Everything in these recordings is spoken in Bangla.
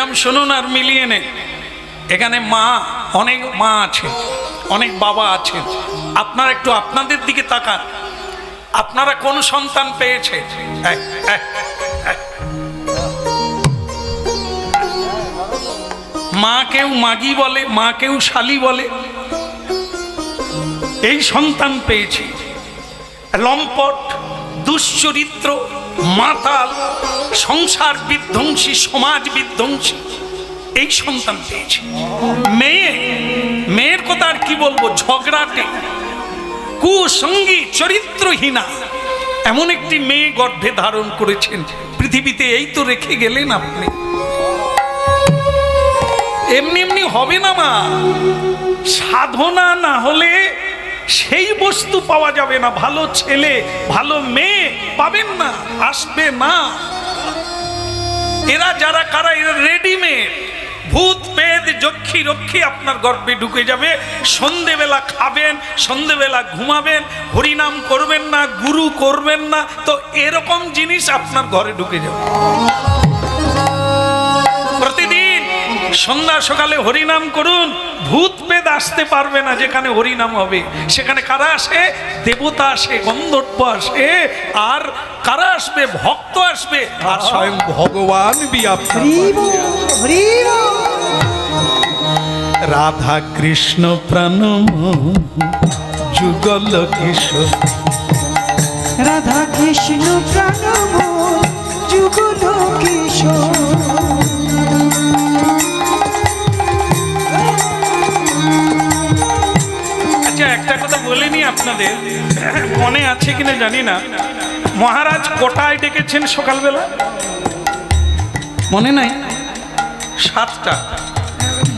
বলছিলাম শুনুন আর মিলিয়ে নেন। এখানে মা, অনেক মা আছে, অনেক বাবা আছে। আপনারা একটু আপনাদের দিকে তাকান। আপনারা কোন সন্তান পেয়েছে? মা কেউ মাগি বলে, মা কেউ শালি বলে। এই সন্তান পেয়েছি। লম্পট, দুশ্চরিত্র, মাতাল, সংসার বিধ্বংসী, সমাজ বিধ্বংসী এই সন্তান পেয়েছি। মেয়ের কথা আর কি বলবো, ঝগড়াটে, কুসঙ্গী, চরিত্রহীনা এমন একটি মেয়ে গর্ভে ধারণ করেছেন পৃথিবীতে। এই তো রেখে গেলেন আপনি। এমনি এমনি হবে না মা, সাধনা না হলে সেই বস্তু পাওয়া যাবে না। ভালো ছেলে, ভালো মেয়ে পাবেন না, আসবে না। এরা যারা কারা, এরা রেডিমেড। ভূত পেদ যক্ষী রক্ষী আপনার গর্ভে ঢুকে যাবে। সন্ধেবেলা খাবেন, সন্ধেবেলা ঘুমাবেন, হরিনাম করবেন না, গুরু করবেন না, তো এরকম জিনিস আপনার ঘরে ঢুকে যাবে। প্রতিদিন সন্ধ্যা সকালে হরিনাম করুন, ভূত পেদ আসতে পারবে না। যেখানে হরিনাম হবে সেখানে কারা আসে? দেবতা আসে, গন্ধর্ব আসে। আর কারা আসবে? ভক্ত আসবে, আর স্বয়ং ভগবান রাধা কৃষ্ণ প্রাণ যুগল কিশোর, রাধা কৃষ্ণ প্রাণ যুগল কিশোর। একটা কথা বলিনি আপনাদের, মনে আছে কিনা জানি না, মহারাজ কোটায় ডেকেছেন সকালবেলা, মনে নাই? 7টা,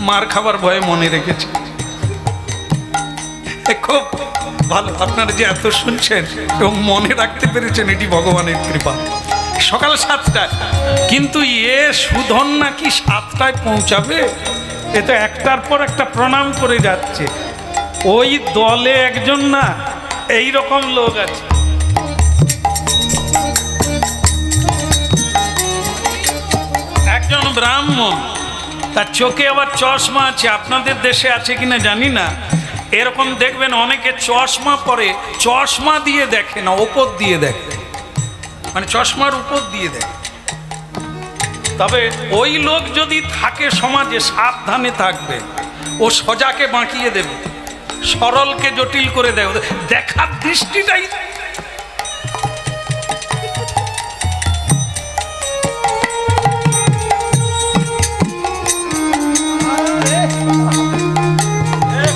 মার খাবার ভয়ে মনে রেখেছে। খুব ভালো, আপনারা যে এত শুনছেন এবং মনে রাখতে পেরেছেন, এটি ভগবানের কৃপা। সকাল 7টায়, কিন্তু সুধন নাকি 7টায় পৌঁছাবে? এ তো একটার পর একটা প্রণাম করে যাচ্ছে। ওই দলে একজন না, এই রকম লোক আছে। একজন ব্রাহ্মণ, তার চোখে আবার চশমা আছে। আপনাদের দেশে আছে কিনা জানি না। এরকম দেখবেন অনেকে চশমা পরে, চশমা দিয়ে দেখে না, ওপর দিয়ে দেখে, মানে চশমার উপর দিয়ে দেখে। তবে ওই লোক যদি থাকে সমাজে, সাবধানে থাকবে। ও সোজাকে বাঁকিয়ে দেবে, সরলকে জটিল করে দেয়। দেখার দৃষ্টিটাই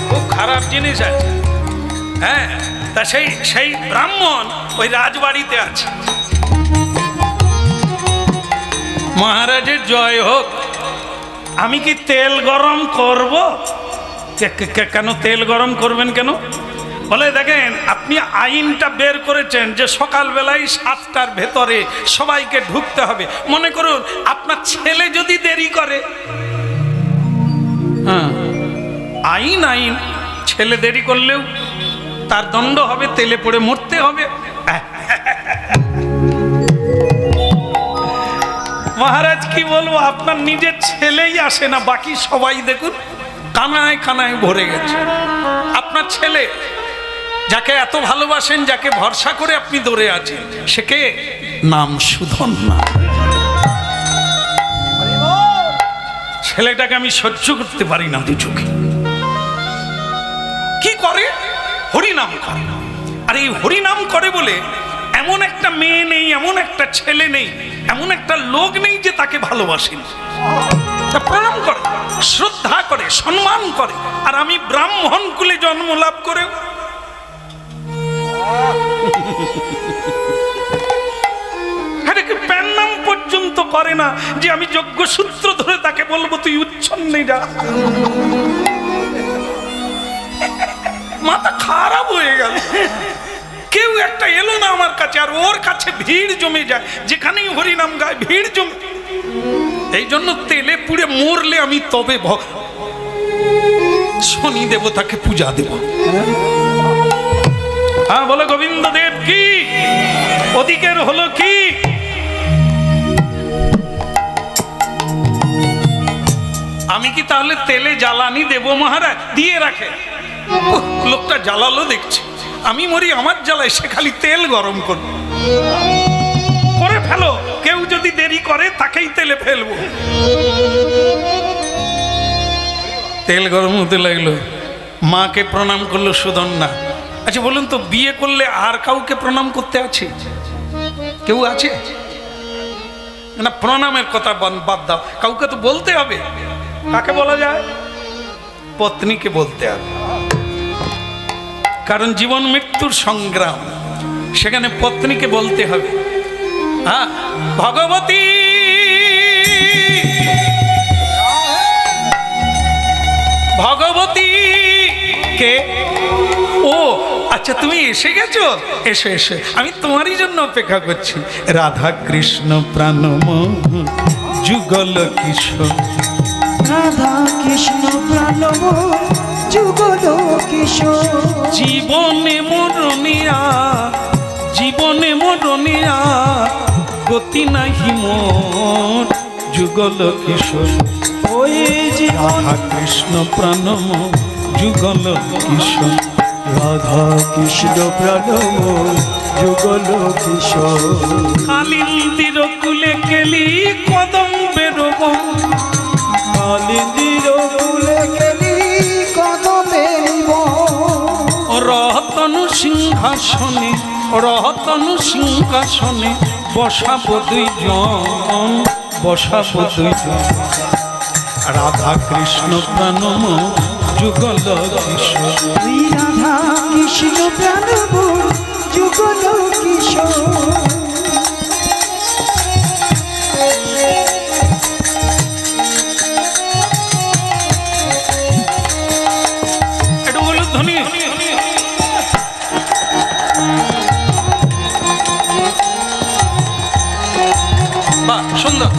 খুব খারাপ জিনিস আছে। হ্যাঁ, তা সেই ব্রাহ্মণ ওই রাজবাড়িতে আছে। মহারাজের জয় হোক। আমি কি তেল গরম করব? কেন তেল গরম করবেন কেন? বলে দেখেন, আপনি আইনটা বের করেছেন যে সকালবেলায় 7টার ভেতরে সবাইকে ঢুকতে হবে। মনে করুন আপনার ছেলে যদি দেরি করে, হ্যাঁ, আইন, ছেলে দেরি করলেও তার দণ্ড হবে, তেলে পড়ে মরতে হবে। মহারাজ কি বলবো, আপনার নিজের ছেলেই আসে না, বাকি সবাই দেখুন কানায় কানায় ভরে গেছে। আপনার ছেলে, যাকে এত ভালোবাসেন, যাকে ভরসা করে আপনি দৌড়ে আছেন, সে কে? নাম সুধন না। ছেলেটাকে আমি সহ্য করতে পারি না দু চোখে। কি করে? হরিনাম করে। আর এই হরিনাম করে বলে এমন একটা মেয়ে নেই, এমন একটা ছেলে নেই, এমন একটা লোক নেই যে তাকে ভালোবাসেন। প্রণাম করে, শ্রদ্ধা করে, সম্মান করে। আর আমি ব্রাহ্মণ কুলে জন্ম লাভ করে প্যান্নাম পর্যন্ত করে না যে আমি যজ্ঞ সূত্র ধরে তাকে বলবো তুই উচ্ছন্নে যা। মাথা খারাপ হয়ে গেল। কেউ একটা এলো না আমার কাছে, আর ওর কাছে ভিড় জমে যায়। যেখানেই হরিনাম গায় ভিড় জমে। এই জন্য তেলে পুড়ে মরলে আমি তবে শনি দেবতাকে পূজা দেব। হ্যাঁ, বলো গোবিন্দ দেব কি? ওদিকের হলো কি? আমি কি তাহলে তেলে জ্বালানি দেবো মহারাজ? দিয়ে রাখে। উহ, লোকটা জ্বালালো দেখছি, আমি মরি আমার জ্বালায়, সে খালি তেল গরম করবে। করে ফেলো, কেউ যদি দেরি করে তাকেই তেলে ফেলবো। তেল গরম হতে লাগলো, মাকে প্রণাম করলো সুধন্যা। আচ্ছা বলুন তো, বিয়ে করলে আর কাউকে প্রণাম করতে আছে? কেউ আছে না? প্রণামের কথা বাদ দাও, কাউকে তো বলতে হবে। কাকে বলা যায়? পত্নীকে বলতে হবে, কারণ জীবন মৃত্যুর সংগ্রাম, সেখানে পত্নীকে বলতে হবে। হ্যাঁ, ভগবতী ভগবতী কে? ও আচ্ছা, তুমি এসে গেছো, এসো এসো, আমি তোমারই জন্য অপেক্ষা করছি। রাধা কৃষ্ণ প্রাণমোহ যুগল কিশোর, রাধা কৃষ্ণ প্রাণমোহ যুগল কিশোর, জীবনে মরণিয়া, জীবনে মরণিয়া, গতি নাহি মোর যুগল কিশোর। ওই জীবন রাধা কৃষ্ণ প্রাণমোহ যুগল কিশোর, রাধা কৃষ্ণ প্রাণমোহ যুগল কিশোর, কালিন্দির কুলে কেলি কদম্বের বন, কালিন্দির কুলে কেলি কদমে রতনু সিংহাসনে, রতনু সিংহাসনে বসাবো দুইজন, বসাবো দুইজন। রাধা কৃষ্ণ প্রাণমোহ যুগল কিশোর, রাধা কৃষ্ণ প্রাণমোহ যুগল কিশোর, একটু বলুন ধ্বনি। বাহ, সুন্দর।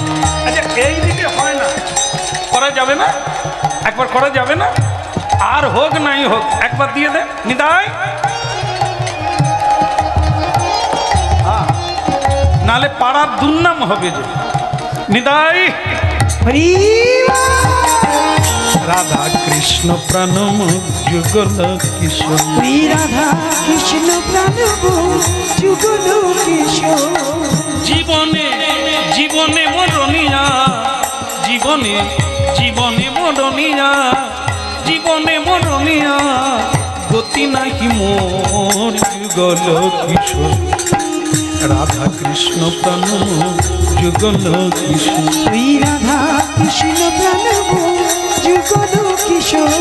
আচ্ছা এই দিকে হয় না, করা যাবে না? একবার করা যাবে না? আর হোক নাই হোক, একবার দিয়ে দে নিতাই, নালে পাড়ার দুর্নাম হবে যে। নিতাই, হরি রাধা কৃষ্ণ প্রাণমোহ যুগল কিশোর, রাধা কৃষ্ণ প্রাণমোহ যুগল কিশোর, জীবনে জীবনে মরণিয়া, জীবনে জীবনে মরণিয়া, জীবনে মরণিয়া, গতি নাহি মোর যুগল কিশোর। রাধা কৃষ্ণ প্রাণমোহ যুগল কিশোর, রাধা কৃষ্ণ প্রাণমোহ যুগল কিশোর,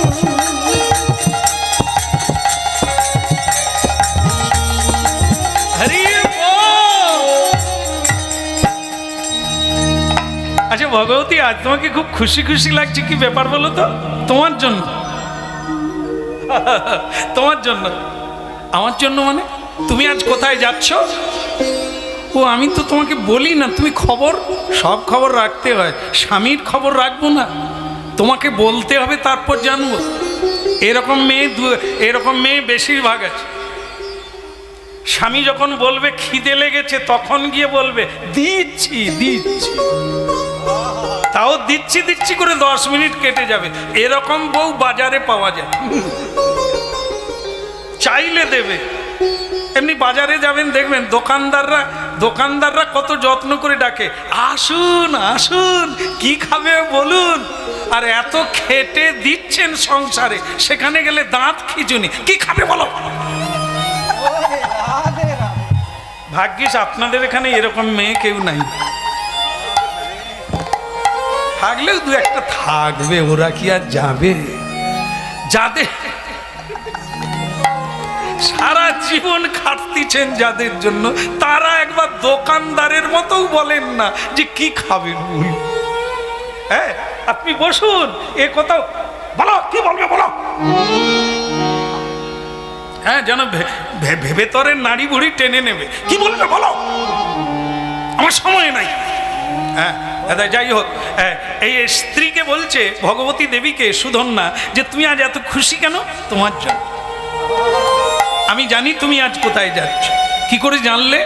হরি বল। আচ্ছা ভগবতী, আজ তোমাকে খুব খুশি খুশি লাগছে, কি ব্যাপার বলো তো? তোমার জন্য, তোমার জন্য। আমার জন্য মানে? তুমি আজ কোথায় যাচ্ছ? ও আমি তো তোমাকে বলি না, তুমি খবর, সব খবর রাখতে হয়। স্বামীর খবর রাখবো না? তোমাকে বলতে হবে, তারপর জানবো। এরকম মেয়ে এরকম মেয়ে বেশিরভাগ আছে। স্বামী যখন বলবে খিদে লেগেছে, তখন গিয়ে বলবে দিচ্ছি দিচ্ছি, তাও দিচ্ছি দিচ্ছি করে 10 মিনিট কেটে যাবে। এরকম বউ বাজারে পাওয়া যায়, চাইলে দেবে। এমনি বাজারে যাবেন, দেখবেন দোকানদাররা কত যত্ন করে ডাকে, আসুন আসুন, কি খাবে বলুন। আর এত খেটে দিচ্ছেন সংসারে, সেখানে গেলে দাঁত খিচুনি, কি খাবে বলো। ভাগ্যিস আপনাদের এখানে এরকম মেয়ে কেউ নাই, থাকলেও দু একটা থাকবে, ওরা কি আর যাবে? যাদের সারা জীবন খাটতিছেন যাদের জন্য, তারা একবার দোকানদারের মতো বলেন না যে কি খাবেন। হ্যাঁ, আপনি বসুন, এ কথা বলো, কি বলবে বলো। হ্যাঁ, যেন ভেতরের নাড়ি বুড়ি টেনে নেবে, কি বলবে বলো, আমার সময় নাই। হ্যাঁ দাদা, যাই হোক, এই স্ত্রীকে বলছে ভগবতী দেবীকে সুধন্যা যে তুমি আজ এত খুশি কেন? তোমার জন্য। আমি জানি তুমি আজ কোথায় যাচ্ছ। কি করে জানলে?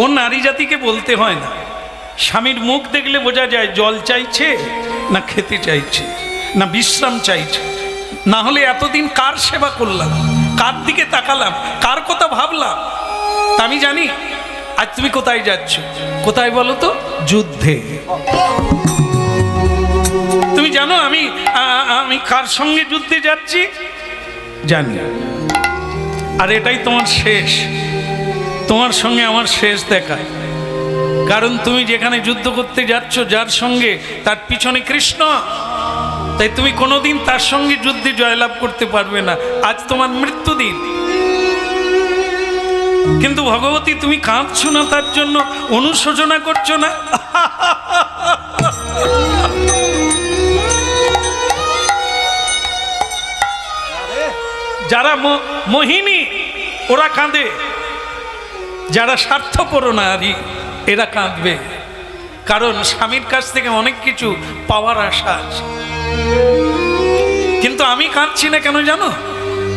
ও নারী জাতিকে বলতে হয় না, স্বামীর মুখ দেখলে বোঝা যায় জল চাইছে না খেতে চাইছে। না বিশ্রাম চাইছে? না হলে এতদিন কার সেবা করলাম, কার দিকে তাকালাম, কার কথা ভাবলাম? তা আমি জানি আজ তুমি কোথায় যাচ্ছ। কোথায় বলো তো? যুদ্ধে। তুমি জানো আমি আমি কার সঙ্গে যুদ্ধে যাচ্ছি? জানি। আর এটাই তোমার শেষ, তোমার সঙ্গে আমার শেষ দেখা। কারণ তুমি যেখানে যুদ্ধ করতে যাচ্ছ যার সঙ্গে, তার পিছনে কৃষ্ণ। তাই তুমি কোনোদিন তার সঙ্গে যুদ্ধে জয়লাভ করতে পারবে না। আজ তোমার মৃত্যুদিন। কিন্তু ভগবতী তুমি কাঁদছো না, তার জন্য অনুশোচনা করছো না? যারা মোহিনী ওরা কাঁদে, যারা স্বার্থপর নারী এরা কাঁদবে। কারণ স্বামীর কাছ থেকে অনেক কিছু পাওয়ার আশা আছে। কিন্তু আমি কাঁদছি না কেন জানো?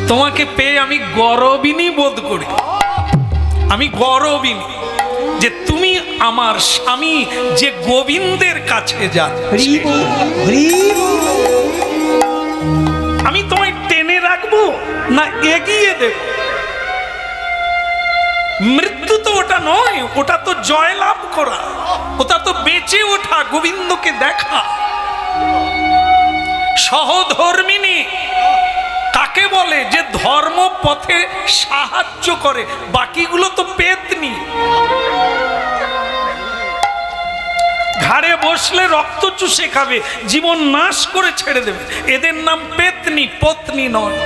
তোমাকে পেয়ে আমি গর্বিনী বোধ করি। আমি গর্বিনী যে তুমি আমার স্বামী, যে গোবিন্দের কাছে যা। আমি তোমায় টেনে রাখবো না এগিয়ে দেব? মৃত্যু তো ওটা নয়, ওটা তো জয় লাভ করা, ওটা তো বেঁচে ওঠা, গোবিন্দকে দেখা। সহধর্মিনী কাকে বলে? যে ধর্ম পথে সাহায্য করে। বাকিগুলো তো পেতনি, ঘাড়ে বসলে রক্ত চুষে খাবে, জীবন নাশ করে ছেড়ে দেবে। এদের নাম পেতনি, পত্নী নয়।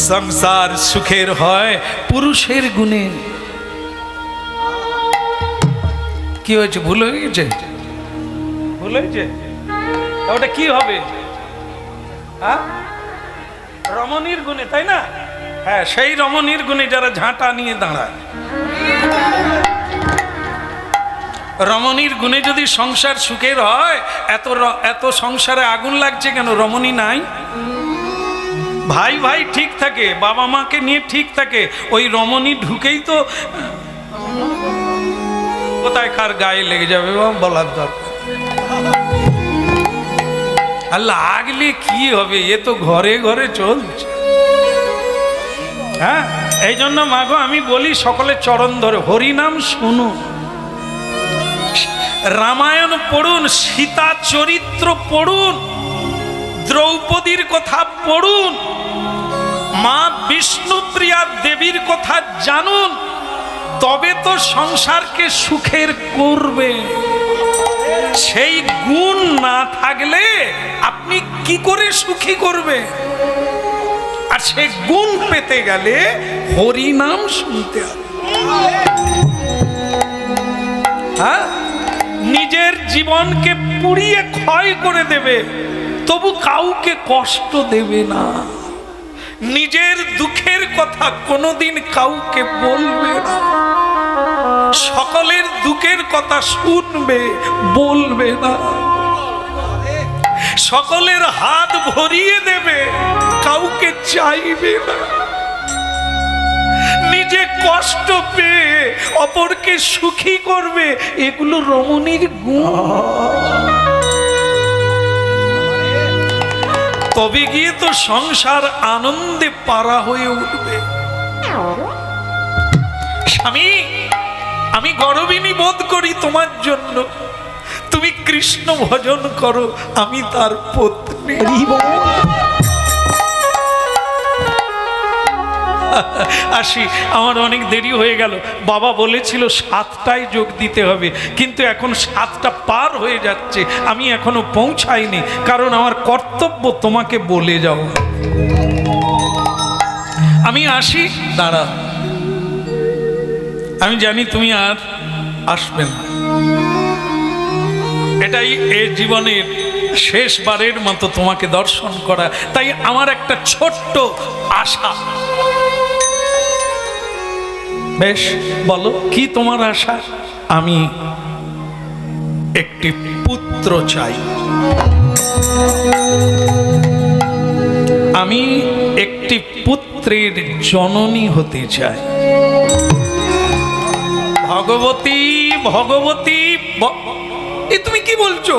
সংসার সুখের হয় পুরুষের গুণে। কি হয়েছে? ভুল হয়ে গেছে? ভুল হয়েছে? ওটা কি হবে? হ্যাঁ, রমণীর গুণে, তাই না? হ্যাঁ, সেই রমণীর গুণে যারা ঝাঁটা নিয়ে দাঁড়ায়। রমণীর গুণে যদি সংসার সুখের হয়, এত সংসারে আগুন লাগছে কেন? রমণী নাই। ভাই ভাই ঠিক থাকে, বাবা মাকে নিয়ে ঠিক থাকে, ওই রমণী ঢুকেই তো কোথায় কার গায়ে লেগে যাবে বলার দরকার। আর লাগলে কি হবে? এ তো ঘরে ঘরে চলছে। হ্যাঁ, এই জন্য মাগো আমি বলি সকলে চরণ ধরে হরিনাম শুনুন, রামায়ণ পড়ুন, সীতা চরিত্র পড়ুন, দ্রৌপদীর কথা পড়ুন, মা বিষ্ণুপ্রিয়া দেবীর কথা জানুন। তবে তো সংসারকে সুখের করবে। সেই গুণ না থাকলে আপনি কি করে সুখী করবে? আর সেই গুণ পেতে গেলে হরিনাম শুনতে হবে। হ্যাঁ, নিজের জীবনকে পুড়িয়ে ক্ষয় করে দেবে, তবু কাউকে কষ্ট দেবে না। নিজের দুঃখের কথা কোনোদিন কাউকে বলবে না। সকলের দুঃখের কথা শুনবে, বলবে না। সকলের হাত ভরিয়ে দেবে, কাউকে চাইবে না। নিজে কষ্ট পেয়ে অপরকে সুখী করবে, এগুলো রমণীর গুণ। তবে গিয়ে তো সংসার আনন্দে পারা হয়ে উঠবে। স্বামী, আমি গর্বিনী বোধ করি তোমার জন্য। তুমি কৃষ্ণ ভজন করো, আমি তার পত্নী। আসি, আমার অনেক দেরি হয়ে গেল। বাবা বলেছিল 7টায় যোগ দিতে হবে, কিন্তু এখন 7টা পার হয়ে যাচ্ছে, আমি এখনো পৌঁছাইনি। কারণ আমার কর্তব্য তোমাকে বলে যাও। আমি আসি, দাঁড়া। আমি জানি তুমি আর আসবে না, এটাই এ জীবনের শেষবারের মতো তোমাকে দর্শন করা। তাই আমার একটা ছোট্ট আশা। বেশ, বলো কি তোমার আশা? আমি একটি পুত্র চাই। আমি একটি পুত্রের জননী হতে চাই। ভগবতী ভগবতী তুমি কি বলছো?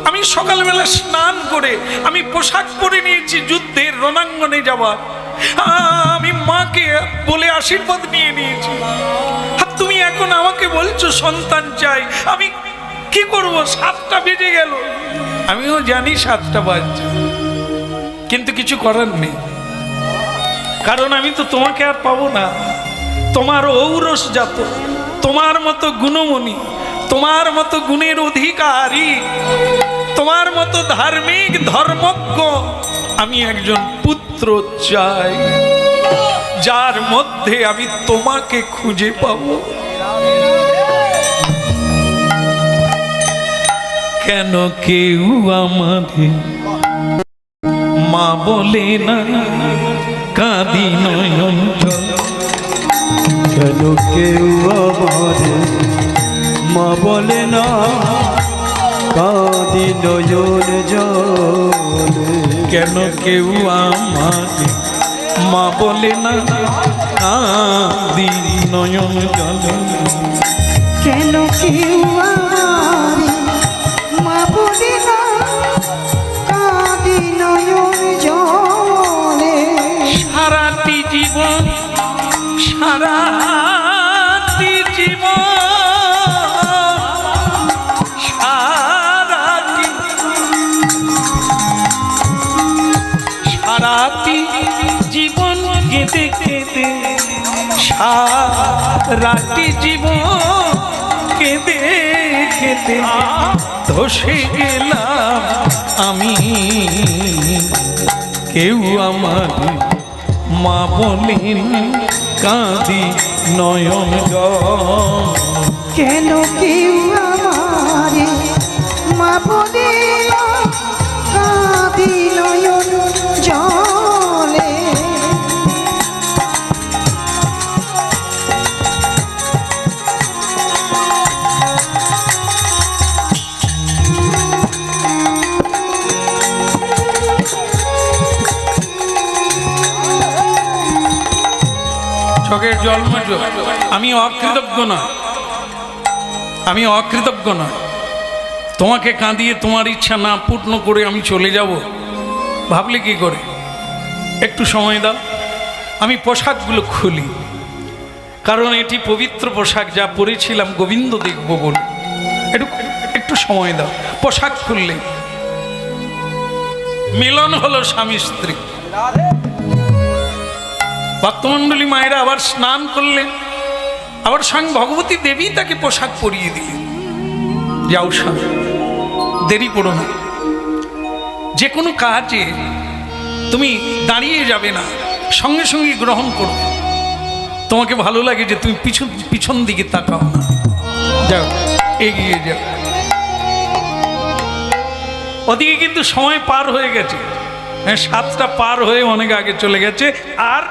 আমি সকালবেলা স্নান করে আমি পোশাক পরে নিয়েছি যুদ্ধের রণাঙ্গনে যাওয়ার। আমি মাকে বলে আশীর্বাদ নিয়ে নিয়েছি, আর তুমি এখন আমাকে বলছো সন্তান চাই। আমি কি করব? 7টা বেজে গেল। আমিও জানি 7টা বাজছে, কিন্তু কিছু করার নেই, কারণ আমি তো তোমাকে আর পাবো না। তোমার ঔরস জাত, তোমার মতো গুণমণি, তোমার মতো গুণের অধিকারী, তোমার মতো ধার্মিক ধর্মজ্ঞ আমি একজন পুত্র চাই, যার মধ্যে আমি তোমাকে খুঁজে পাবো। কেন কেউ আমাদের মা বলে না, কাঁদি নয়ন জল। কেন কেউ আমাদের মা বলে না, কাঁদি নয়ন জলে। কেন কেউ আমাদের মা বলে না, কাঁদি নয়ন জলে। কেন কেউ আমার মা বলে না, কাঁদি নয়ন জলে। সারাটি জীবন, সারাটি জীবন, সারাটি জীবন কেঁদে কেঁদে, সারাটি জীবন কেঁদে কেঁদে ধসে গেলাম আমি। কেউ আমার মা বলেন, কাঁদি নয়ন জল। কেন কেউ আমার মা বলে না, কাঁদি নয়ন জলে। চোখের জল মুছো। আমি অকৃতজ্ঞ না, আমি অকৃতজ্ঞ না। তোমাকে কাঁদিয়ে তোমার ইচ্ছা না পূর্ণ করে আমি চলে যাব ভাবলে কি করে? একটু সময় দাও, আমি পোশাকগুলো খুলি, কারণ এটি পবিত্র পোশাক, যা পরেছিলাম গোবিন্দ দেখব বলে। একটু একটু সময় দাও। পোশাক খুললে মিলন হলো স্বামী স্ত্রী। ভক্তমণ্ডলী মায়েরা আবার স্নান করলেন, আবার স্বয়ং ভগবতী দেবী তাকে পোশাক পরিয়ে দিলেন। যাও স্বামী, দেরি করো না। যে কোনো কাজে তুমি দাঁড়িয়ে যাবে না, সঙ্গে সঙ্গে গ্রহণ করো। তোমাকে ভালো লাগে যে তুমি পিছন দিকে তাকাও না, যাও এগিয়ে যাও। ওদিকে কিন্তু সময় পার হয়ে গেছে, 7টা পার হয়ে অনেক আগে চলে গেছে। আর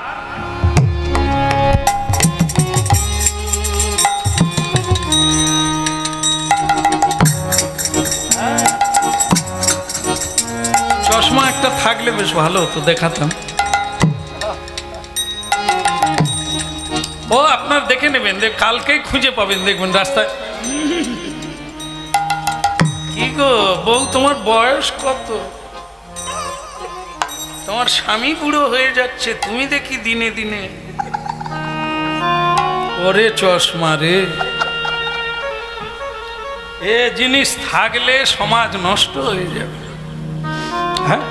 চশমা একটা থাকলে বেশ ভালো হতো, দেখাতাম। ও আপনার দেখে নেবেন, কালকেই খুঁজে পাবেন, দেখবেন রাস্তায়। কি গো বউ, তোমার বয়স কত? তোমার স্বামী বুড়ো হয়ে যাচ্ছে, তুমি দেখি দিনে দিনে। ওরে চশমা রে, এ জিনিস থাকলে সমাজ নষ্ট হয়ে যাবে। হ্যাঁ,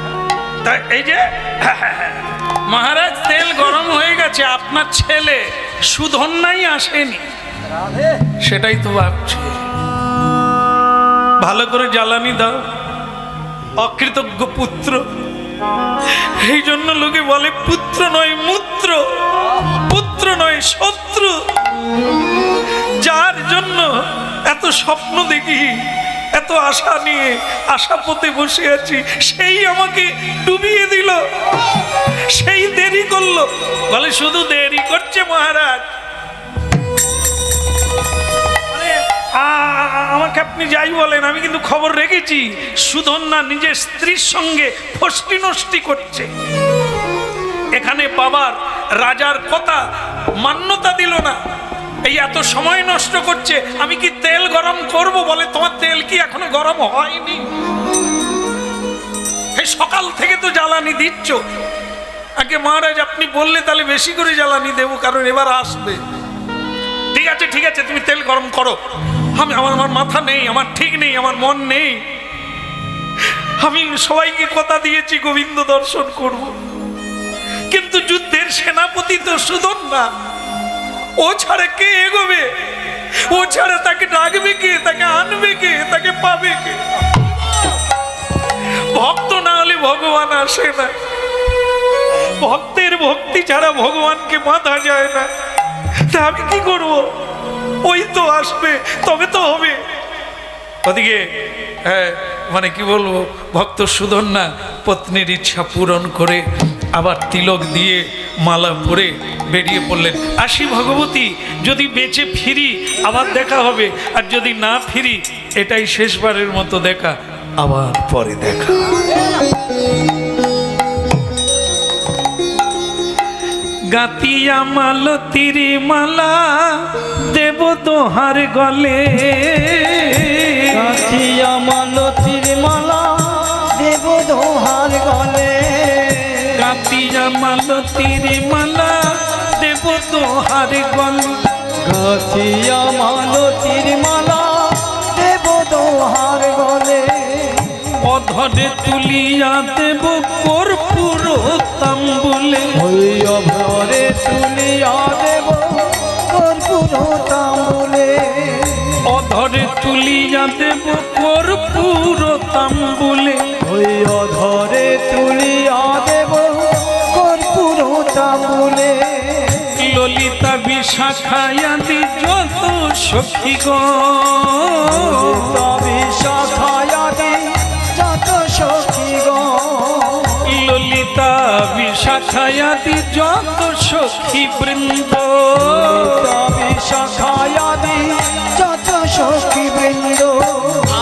তাই এই যে মহারাজ, তেল গরম হয়ে গেছে, আপনার ছেলে সুধন্যাই আসেনি, সেটাই তো ভাবছি। ভালো করে জ্বালানি দাও, অকৃতজ্ঞ পুত্র। এই জন্য লোকে বলে পুত্র নয় মূত্র, পুত্র নয় শত্রু। যার জন্য এত স্বপ্ন দেখি, এত আশা নিয়ে আশা পথে বসে আছি, সেই আমাকে ডুবিয়ে দিল, সেই দেরি করলো। বলে শুধু দেরি করছে মহারাজ। আমাকে আপনি যাই বলেন, আমি কিন্তু খবর রেখেছি সুধন্যা নিজের স্ত্রীর সঙ্গে ফষ্টি নষ্টি করছে। এখানে বাবার রাজার কথা মান্যতা দিল না, এই এত সময় নষ্ট করছে। আমি কি তেল গরম করব? বলে তোমার তেল কি এখনো গরম হয়নি? এই সকাল থেকে তো জ্বালানি দিচ্ছ। আগে মহারাজ আপনি বললে তাহলে বেশি করে জ্বালানি দেবো, কারণ এবার আসবে। ঠিক আছে ঠিক আছে, তুমি তেল গরম করো। আমার মাথা নেই, আমার ঠিক নেই, আমার মন নেই। আমি সবাইকে কথা দিয়েছি গোবিন্দ দর্শন করব, কিন্তু যুদ্ধের সেনাপতি তো সুদর্শনা। ও ছাড়া কে এগোবে? ও ছাড়া তাকে ডাকবে কে? তাকে আনবে কে? তাকে পাবে কে? ভক্ত না হলে ভগবান আসে না। ভক্তের ভক্তি ছাড়া ভগবানকে বাঁধা যায় না। তা আমি কি করব? ওই তো আসবে, তবে তো হবে। ওদিকে হ্যাঁ, মানে কি বলবো, ভক্ত সুদর্শনা পত্নীর ইচ্ছা পূরণ করে আবার তিলক দিয়ে মালা পরে বেরিয়ে পড়লেন। আসি ভগবতী, যদি বেঁচে ফিরি আবার দেখা হবে, আর যদি না ফিরি এটাই শেষবারের মতো দেখা, আবার পরে দেখা। গাতিয়া মালতীর মালা দেব তোহার গলে, গাতিয়া মালতীর মালা দেব দোহার গলে, গাতিয়া মালতীর মালা দেব তোহার গলে, গাতিয়া মালতীর মালা দেব দোহার গলে, অধরে তুলিয়া দেব কর্পূর তাম্বুলে, ওই অভরে তুলিয়া দেব কর্পূর তাম্বুলে, অধরে তুলিয়া দেব কর্পূর তাম্বুলে, ওই অধরে তুলিয়া দেব কর্পূর তাম্বুলে, ললিতা বিশাখায়াদি যত সখীগণ, তবে শাখায়াদি যত সখীগণ, ললিতা বিশাখায়াদি যত সখী বৃন্দ, তবে শাখায়াদি যত সখী বৃন্দ,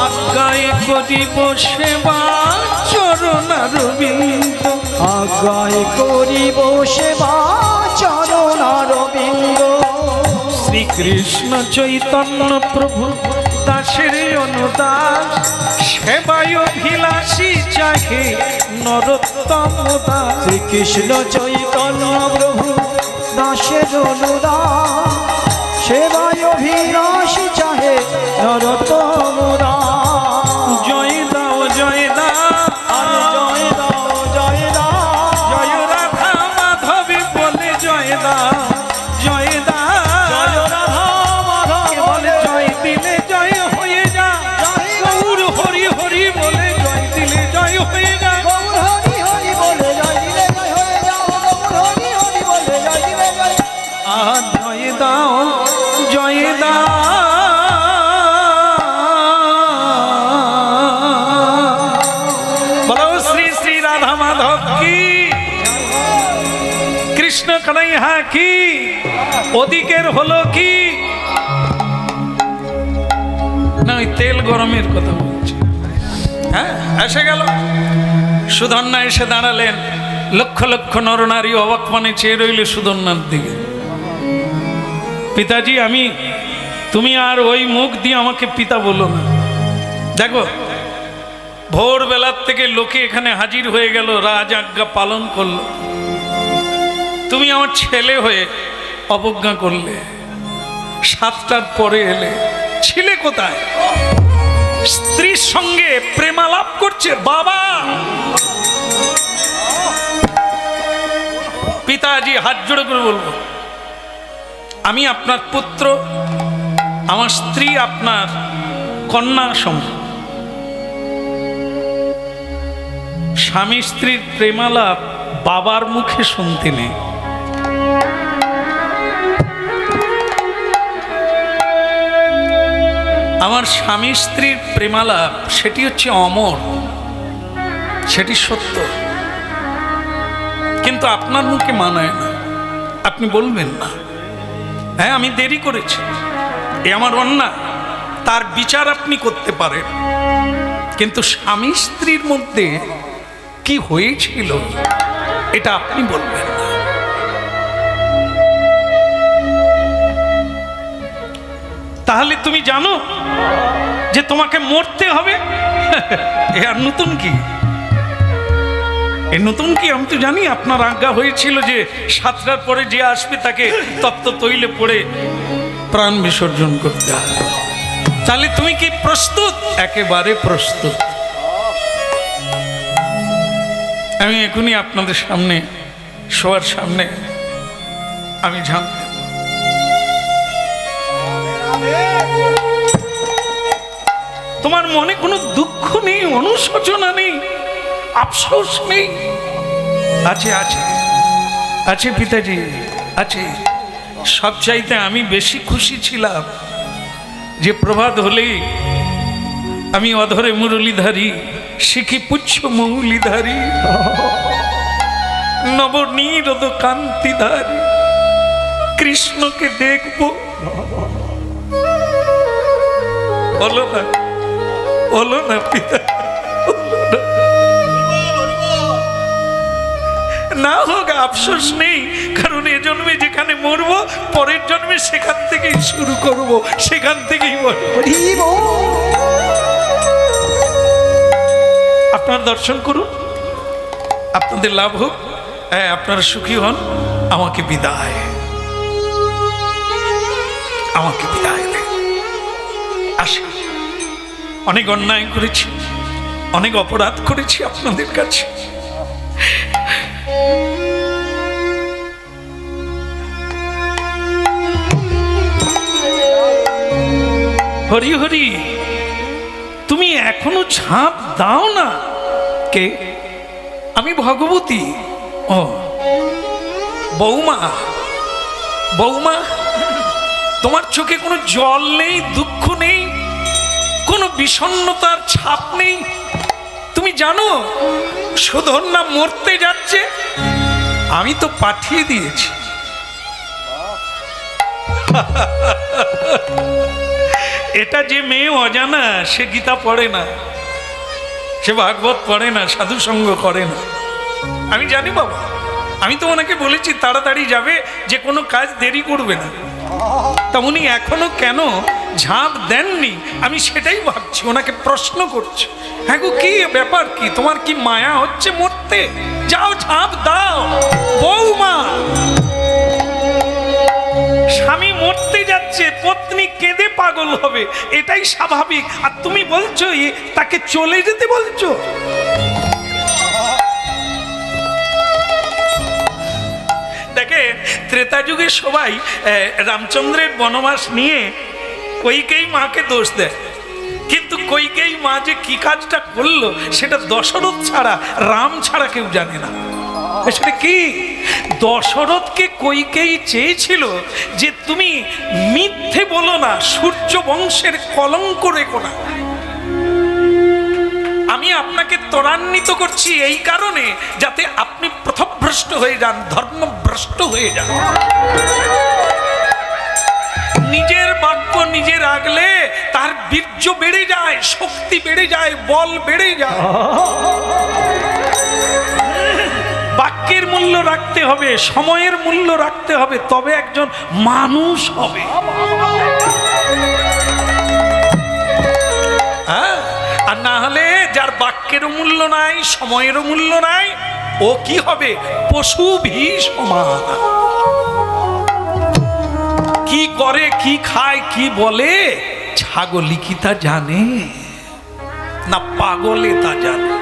আজ্ঞায় করিব সেবা চরণারবিন্দ, আজ্ঞায় করিব সেবা চরণারবিন্দ, শ্রীকৃষ্ণ চৈতন্য প্রভু দাসের অনুদাস, সেবায় অভিলাষী চাহে নরোত্তম দাস, শ্রীকৃষ্ণ চৈতন্য প্রভু দাসের অনুদান, সেবায় অভিলাষী চাহে নরোত্তম দাস, জয় দাও জয় দাও, জয় দাও জয় দাও জয় রাধা মাধবী বলে জয় দাও জয় দাও, জয় রাধা মাধব বলে জয় দিলে জয় হয়ে যা, গৌর হরি হরি বলে জয় দিলে জয় হয়ে যা, গৌর হরি হরি বলে জয় দিলে জয় হয়ে যাও, গৌর হরি হরি বলে জয় দিলে জয়, আর জয় দাও জয় দাও। বলো শ্রী শ্রী রাধা মাধব কি, কৃষ্ণ কানাইয়া কি, ওদিকের হলো কি না? ওই তেল গরমের কথা বলছি। হ্যাঁ, এসে গেল। সুধন্যা এসে দাঁড়ালেন। লক্ষ লক্ষ নরনারী অবাক মানে চেয়ে রইল সুধন্যার দিকে। পিতাজি, তুমি আর ওই মুখ দিয়ে আমাকে পিতা বলো না। দেখো, ভোরবেলার থেকে লোকে এখানে হাজির হয়ে গেল, রাজ আজ্ঞা পালন করলো, তুমি আমার ছেলে হয়ে অবজ্ঞা করলে। 7টার পরে এলে, ছিলে কোথায়? স্ত্রীর সঙ্গে প্রেমালাপ করছে বাবা। পিতাজি হাত জোড়ে করে বলবো, আমি আপনার পুত্র, আমার স্ত্রী আপনার কন্যা সম। স্বামী স্ত্রীর প্রেমালাপ বাবার মুখে শুনতে নেই। আমার স্বামী স্ত্রীর প্রেমালাপ সেটি হচ্ছে অমর, সেটি সত্য, কিন্তু আপনার মুখে মানায় না। আপনি বলবেন না, হ্যাঁ আমি দেরি করেছি, এ আমার অন্যায়, তার বিচার আপনি করতে পারেন, কিন্তু স্বামী স্ত্রীর মধ্যে কি হয়েছিল এটা আপনি বলবেন না। তাহলে তুমি জানো যে তোমাকে মরতে হবে। এ আর নতুন কি? এ নতুন কি? আমি তো জানি আপনার আজ্ঞা হয়েছিল যে 7টার পরে যে আসবে তাকে তপ্ত তৈলে পড়ে প্রাণ বিসর্জন করতে হবে। তাহলে তুমি কি প্রস্তুত? একেবারে প্রস্তুত। আমি এখনই আপনাদের সামনে, সবার সামনে আমি জানতে, তোমার মনে কোনো দুঃখ নেই, অনুশোচনা নেই, আফসোস নেই? আছে আছে আছে পিতাজি, আছে। সবচাইতে আমি বেশি খুশি ছিলাম যে প্রভাত হলেই আমি অধরে মুরলীধারী, শিখি পুচ্ছ মৌলিধারী, নবনীরদ কান্তিধারী কৃষ্ণকে দেখব। বলো না, বলো না পিতা, না হোক আফসোস নেই, কারণ এ জন্মে যেখানে মরবো পরের জন্মে সেখান থেকেই শুরু করব, সেখান থেকেই মরব। আপনার দর্শন করুন, আপনাদের লাভ হোক, আপনারা সুখী হন। আমাকে বিদায়, আমাকে বিদায় দেন। আসি, অনেক অন্যায় করেছি, অনেক অপরাধ করেছি আপনাদের কাছে। হরি হরি, তুমি এখনো ঝাঁপ দাও না। কে? আমি ভগবতী। ও বৌমা, বৌমা, তোমার চোখে কোনো জল নেই, দুঃখ নেই, কোনো বিষণ্ণতার ছাপ নেই? তুমি জানো সুধন্যা মরতে যাচ্ছে, আমি তো পাঠিয়ে দিয়েছি। এটা যে মেয়ে অজানা, সে গীতা পড়ে না, সে ভাগবত পড়ে না, সাধু সঙ্গ করে না। আমি জানি বাবা, আমি তো ওনাকে বলেছি তাড়াতাড়ি যাবে, যে কোনো কাজ দেরি করবে না। তা উনি এখনো কেন ঝাঁপ দেননি আমি সেটাই ভাবছি, ওনাকে প্রশ্ন করছি। হ্যাঁ গো, কি ব্যাপার, কি তোমার কি মায়া হচ্ছে মরতে? যাও ঝাঁপ দাও বৌমা। স্বামী মরতে যাচ্ছে, পত্নী কেঁদে পাগল হবে, এটাই স্বাভাবিক। আর তুমি বলছো তাকে চলে যেতে বলছো? দেখে ত্রেতা যুগে সবাই রামচন্দ্রের বনবাস নিয়ে কৈকেয়ী মাকে দোষ দেয়, কিন্তু কৈকেয়ী মা যে কি কাজটা করলো সেটা দশরথ ছাড়া, রাম ছাড়া কেউ জানে না। সেটা কি? দশরথকে কৈকেয়ী চেয়েছিল যে তুমি মিথ্যে বলো না, সূর্য বংশের কলঙ্ক রেখো না। আমি আপনাকে ত্বরান্বিত করছি এই কারণে যাতে আপনি পথভ্রষ্ট হয়ে যান, ধর্মভ্রষ্ট হয়ে যান। নিজের বাক্য নিজে রাখলে তার বীর্য বেড়ে যায়, শক্তি বেড়ে যায়, বল বেড়ে যায়। বাক্যের মূল্য রাখতে হবে, সময়ের মূল্য রাখতে হবে, তবে একজন মানুষ হবে। হ্যাঁ, আর না হলে যার বাক্যেরও মূল্য নাই, সময়েরও মূল্য নাই, ও কি হবে? পশু ভি সমান। কি করে, কি খায়, কি বলে, ছাগলি কি তা জানে না পাগলে তা জানে?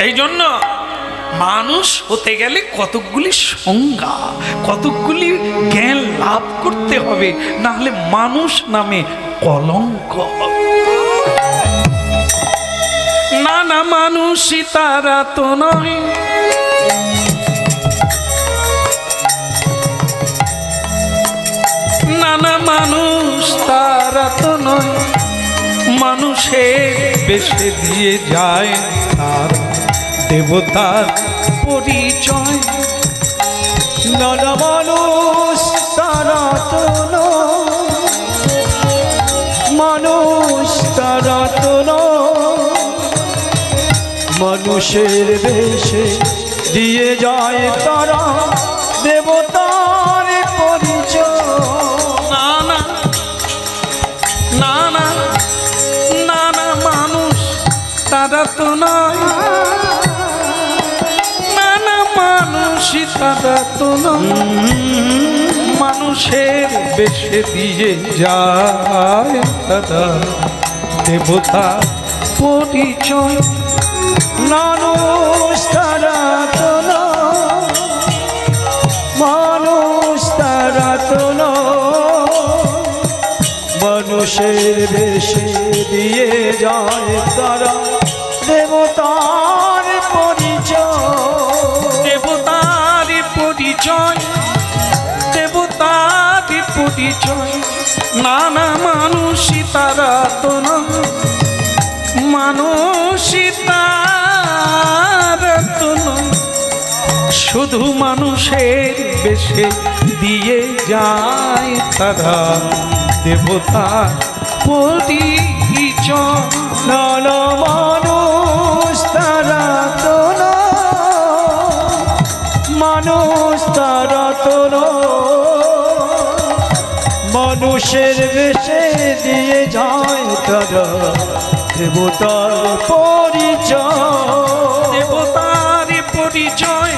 এই জন্য মানুষ হতে গেলে কতকগুলি সংজ্ঞা, কতকগুলি জ্ঞান লাভ করতে হবে, না হলে মানুষ নামে কলঙ্ক। না না, মানুষই তারা তো নয়, না না, মানুষ তারা তো নয়, মানুষের বেশে দিয়ে যায় তার দেবতার পরিচয়। নানা মানুষ তারা তো নয়, মানুষ তারা তো নয়, মানুষের বেশে দিয়ে যায় তারা দেবতার পরিচয়। না তারা তো নয়, না না মানুষই তারা তো নয়, মানুষের বেশে দিয়ে যায় তারা দেবতা পরিচয়। মানুষ তারা তো নয়, মানুষ তারা তো নয়, মানুষের বেশে দিয়ে যায় তারা দেবতার পরিচয়। দেবতার পরিচয়, দেবতার পরিচয়, না না মানুষই তারা তো নয়, মানুষই তারা তো নয়, শুধু মানুষের বেশে দিয়ে যায় তারা দেবতার পরিচয়। না না মানুষ তারা তো নয়, মানুষ তারা তো নয়, মানুষের বেশে দিয়ে যায় তারা দেবতার পরিচয়। দেবতার পরিচয়,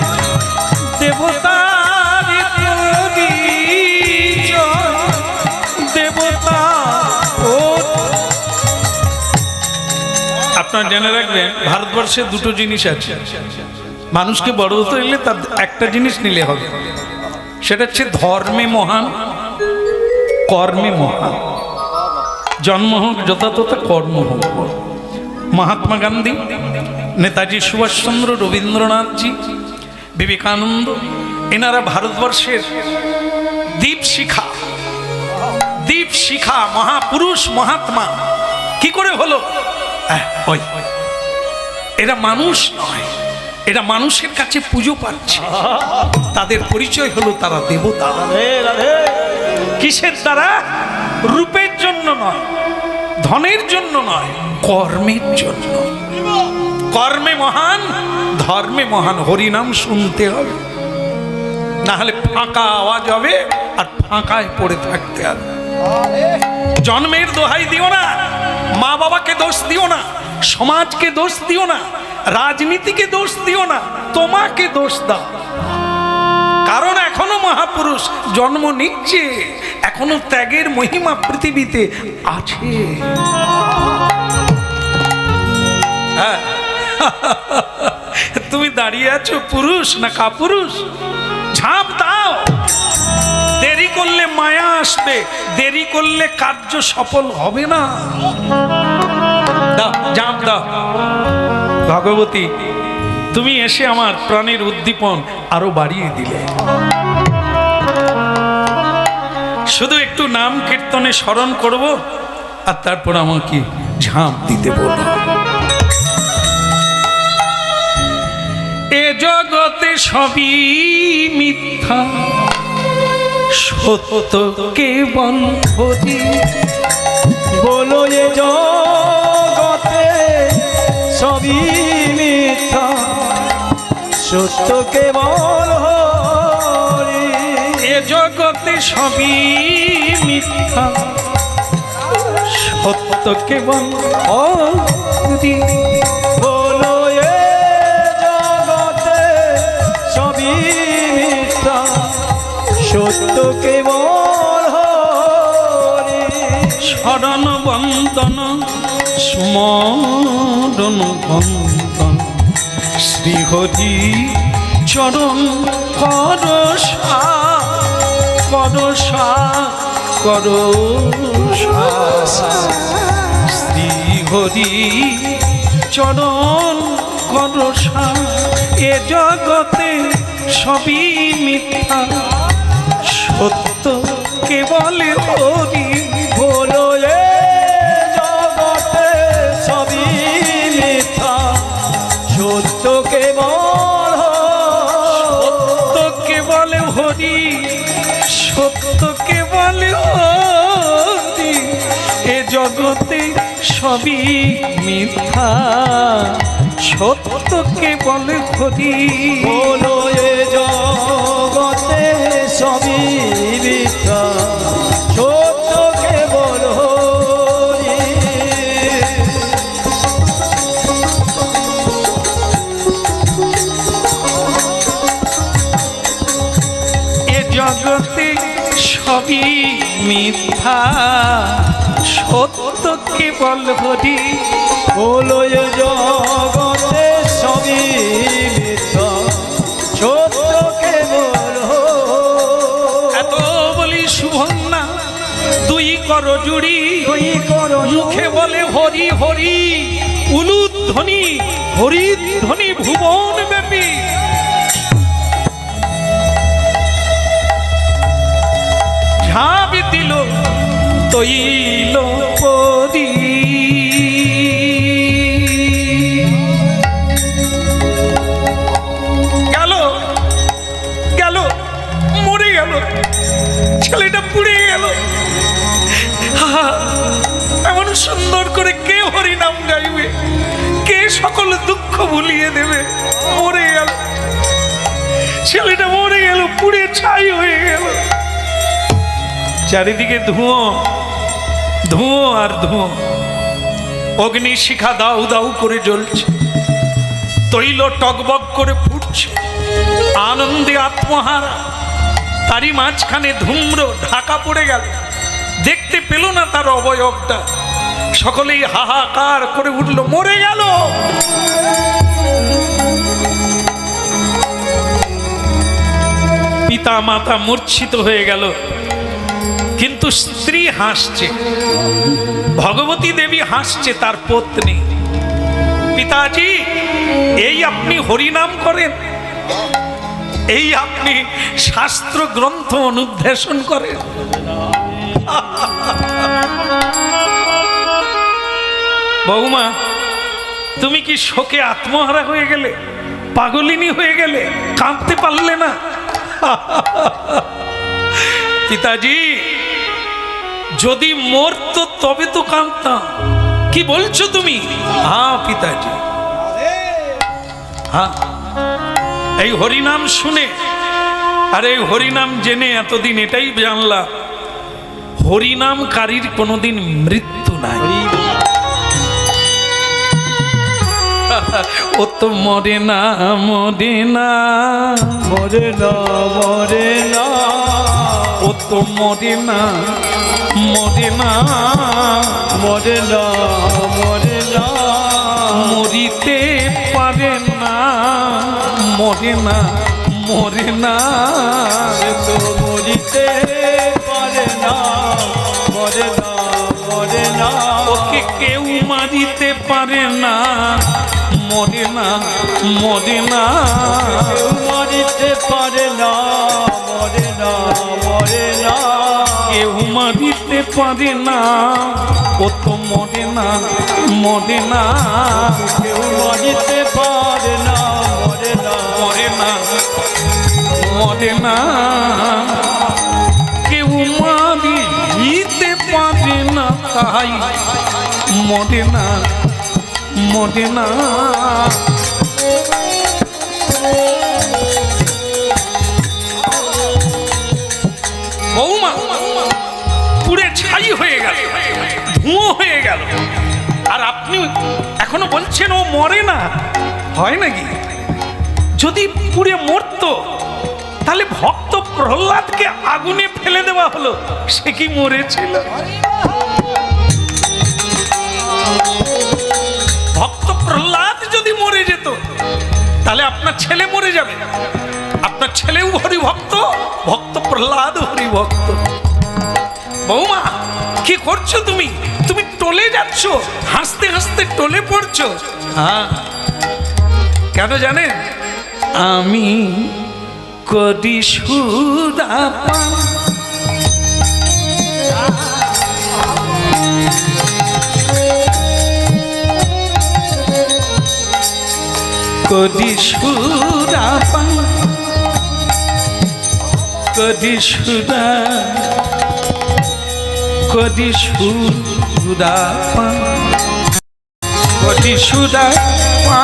দেবতার পরিচয়, দেবতা। আপনারা জেনে রাখবেন ভারতবর্ষে দুটো জিনিস আছে, মানুষকে বড় হতে হলে তার একটা জিনিস নিলে হবে, সেটা হচ্ছে ধর্মে মহান, কর্মে মহান। জন্ম হোক যথাতথা, কর্ম হোক। মহাত্মা গান্ধী, নেতাজি সুভাষচন্দ্র, রবীন্দ্রনাথজি, বিবেকানন্দ, এনারা ভারতবর্ষের দীপশিখা, দীপশিখা মহাপুরুষ মহাত্মা। কি করে হলো? ওই এরা মানুষ নয়, এরা মানুষের কাছে পুজো পাচ্ছে, তাদের পরিচয় হলো তারা দেবতা। কিসের দ্বারা? রূপের জন্য নয়, ধনের জন্য নয়, কর্মের জন্য। কর্মে মহান, ধর্মে মহান। হরিনাম শুনতে হবে, না হলে ফাঁকা আওয়াজ হবে আর ফাঁকায় পড়ে থাকতে হবে। জন্মের দোহাই দিও না, মা বাবাকে দোষ দিও না, সমাজকে দোষ দিও না, রাজনীতিকে দোষ দিও না, তোমাকে দোষ দাও। কারণ এখনো মহাপুরুষ জন্ম নিচ্ছে, এখনো ত্যাগের মহিমা পৃথিবীতে আছে। হ্যাঁ, তুমি দাঁড়িয়ে আছো পুরুষ না কাপুরুষ? ঝাঁপ দাও, দেরি করলে মায়া আসবে, দেরি করলে কার্য সফল হবে না। দাও, ঝাঁপ দাও। ভগবতী, তুমি এসে আমার প্রাণের উদ্দীপন আরো বাড়িয়ে দিলে। শুধু একটু নাম কীর্তনে স্মরণ করব আর তারপর আমাকে ঝাঁপ দিতে বলো। এ জগতে সবই মিথ্যা, সত্য কেবল হরি। বলো এ জগতে সবই মিথ্যা, সত্য কেবল হরি। এ জগতে সবই মিথ্যা, সত্য কেবল হরি। বলো এ জগতে সবই মিথ্যা, সত্য কেবল হরি। শরণ বন্দন স্মরণ বন্দন শ্রীহরি চরণ করসা করসা করসা। শ্রীহরি চরণ করসা। এ জগতে সবই মিথ্যা, সত্য কেবল হরি। বলো এ জগতে সবই মিথ্যা, সত্য কেবল সত্য কেবল হরি, সত্য কেবল হরি। এ জগতে সবই মিথ্যা, সত্য কেবল হরি। বলো এ জগতে সবই মিথ্যা, সত্য কেবল হরি। মিথ্যা সত্য কেবল হরি। হলো এ জগতে সবই মিথ্যা, সত্য কেবল হরি। এত বলি শুভন্না দুই কর জুড়ি, তুই করো মুখে বলে হরি হরি, উলুধ্বনি হরিধ্বনি ভুবন ব্যাপী। ঝাঁপ দিল তৈল পরি, গেল গেল মরে গেল, ছেলেটা পুড়ে গেল। হা, এমন সুন্দর করে কে হরি নাম গাইবে, কে সকল দুঃখ ভুলিয়ে দেবে। মরে গেল ছেলেটা, মরে গেল, পুড়ে ছাই হয়ে গেল। চারিদিকে ধুঁয়ো ধুঁয়ো আর ধুঁয়ো, অগ্নি শিখা দাউ দাউ করে জ্বলছে, তৈল টকবক করে ফুটছে, আনন্দে আত্মহারা। তারই মাঝখানে ধূম্র ঢাকা পড়ে গেল, দেখতে পেল না তার অবয়বটা। সকলেই হাহাকার করে উঠল, মরে গেল। পিতা মাতা মূর্ছিত হয়ে গেল, কিন্তু স্ত্রী হাসছে, ভগবতী দেবী হাসছে, তার পত্নী। পিতাজি, এই আপনি হরিনাম করেন, এই আপনি শাস্ত্র গ্রন্থ অনুধ্যাসন করেন। বৌমা, তুমি কি শোকে আত্মহারা হয়ে গেলে, পাগলিনী হয়ে গেলে, কাঁদতে পারলে না? পিতাজি, যদি মরতো তবে তো কাঁদতাম। কি বলছো তুমি? হ্যাঁ পিতাজি, হ্যাঁ। এই হরিনাম শুনে আর এই হরিনাম জেনে এতদিন এটাই জানলাম, হরিনামকারীর কোনোদিন মৃত্যু নাই। ও তো মরে না, মরে না, মরে না, মরে না, ও তো মরে না, মরে না, মরে না, মরে না, মরিতে পারে না, মরে না, মরে না, সে তো মরিতে পারে না, মরে না, মরে না, ওকে কেউ মারিতে পারে না, মরে না, মরে না, কেউ মারিতে পারে না, মরে না, মরে না, কেউ মারিতে পারে না, ও তো মরে না, মরে না, কেউ মারিতে পারে না, মরে না, মরে না, মরে না, কেউ মারিতে পারে না, তাই মরে না, মরে না। বৌমা পুড়ে ছাই হয়ে গেল, ধুঁয়ো হয়ে গেল, আর আপনি এখনো বলছেন ও মরে না? হয় নাকি? যদি পুড়ে মরতো তাহলে ভক্ত প্রহ্লাদকে আগুনে ফেলে দেওয়া হলো, সে কি মরেছিল? ভক্ত প্রহ্লাদ যদি মরে যেত তাহলে আপনার ছেলে মরে যাবে। আপনার ছেলেও হরিভক্ত, ভক্ত প্রহ্লাদ হরিভক্ত। বৌমা, কি করছো তুমি? তুমি টলে যাচ্ছ, হাসতে হাসতে টলে পড়ছো। হ্যাঁ, কেন জানেন? আমি করি সুদাপান, করি সুদাপান, করি সুদা, করি সুদাপান, করি সুদাপান,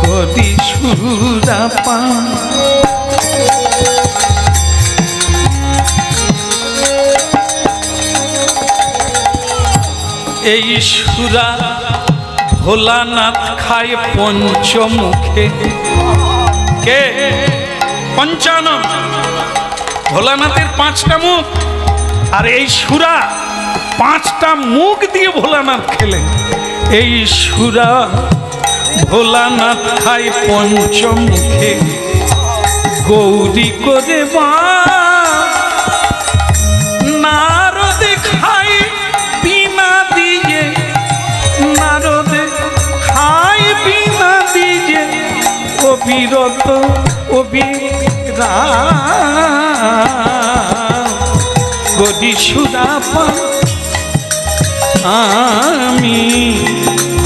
করি সুদাপান। এই সুরা ভোলানাথ খায় পঞ্চমুখে। কে? পঞ্চানন। ভোলানাথের 5টা মুখ, আর এই সুরা 5টা মুখ দিয়ে ভোলানাথ খেলেন। এই সুরা ভোলানাথ খায় পঞ্চমুখে, গৌরী করে বা নারদে খায় বিনা দিয়ে, নারদে খায় বিনা দিয়ে, অবিরত অবিরা গদি সুরাপা আমি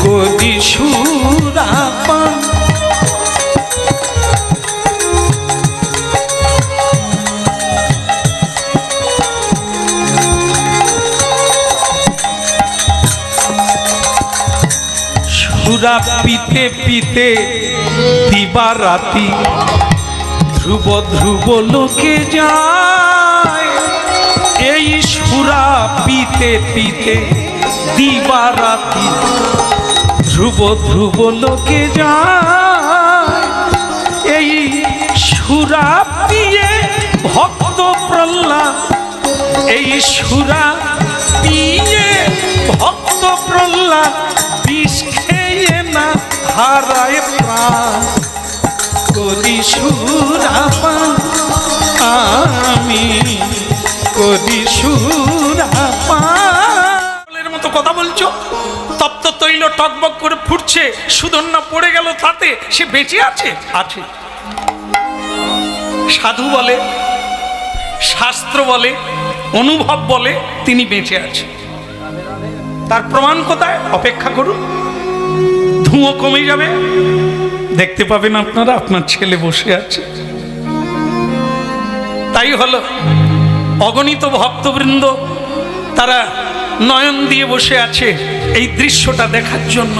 গদি সুরাপা। সুরা পিতে পিতে দিবা রাতি, ধ্রুব ধ্রুব লোকে যায়। এই সুরা পিতে পিতে দিবা রাতি, ধ্রুব ধ্রুব লোকে যায়। এই সুরা পিয়ে ভক্ত প্রহ্লাদ, এই সুরা পিয়ে ভক্ত প্রহ্লাদ, বিষ খেয়ে না হারায় প্রাণ। করি সুরাপান আমি, করি সুরাপানের মতো কথা বলছো। তপ্ত তৈল টকবক করে ফুটছে, সুধন্যা পড়ে গেল তাতে, সে বেঁচে আছে? আছে। সাধু বলে, শাস্ত্র বলে, অনুভব বলে তিনি বেঁচে আছে। তার প্রমাণ কোথায়? অপেক্ষা করুন, ধুঁয়ো কমে যাবে, দেখতে পাবেন আপনারা আপনার ছেলে বসে আছে। তাই হলো অগণিত ভক্তবৃন্দ তারা নয়ন দিয়ে বসে আছে এই দৃশ্যটা দেখার জন্য।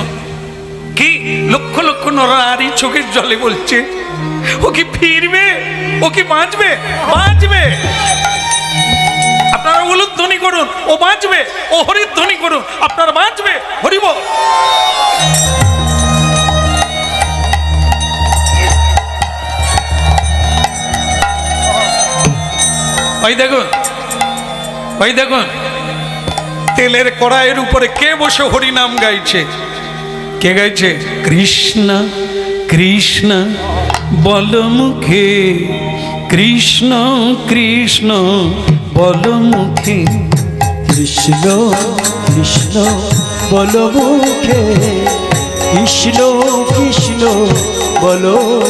কি লক্ষ লক্ষ নরনারী চোখের জলে বলছে, ও কি ফিরবে, ও কি বাঁচবে? বাঁচবে। আপনারা উলুধ্বনি করুন, ও বাঁচবে। ও হরিধ্বনি করুন, আপনারা বাঁচবে। হরিব। ওই দেখুন, ওই দেখুন, তেলের কড়াইয়ের উপরে কে বসে হরিনাম গাইছে? কে গাইছে? কৃষ্ণ কৃষ্ণ বল মুখে, কৃষ্ণ কৃষ্ণ বল মুখে, কৃষ্ণ কৃষ্ণ বল মুখে, কৃষ্ণ কৃষ্ণ বল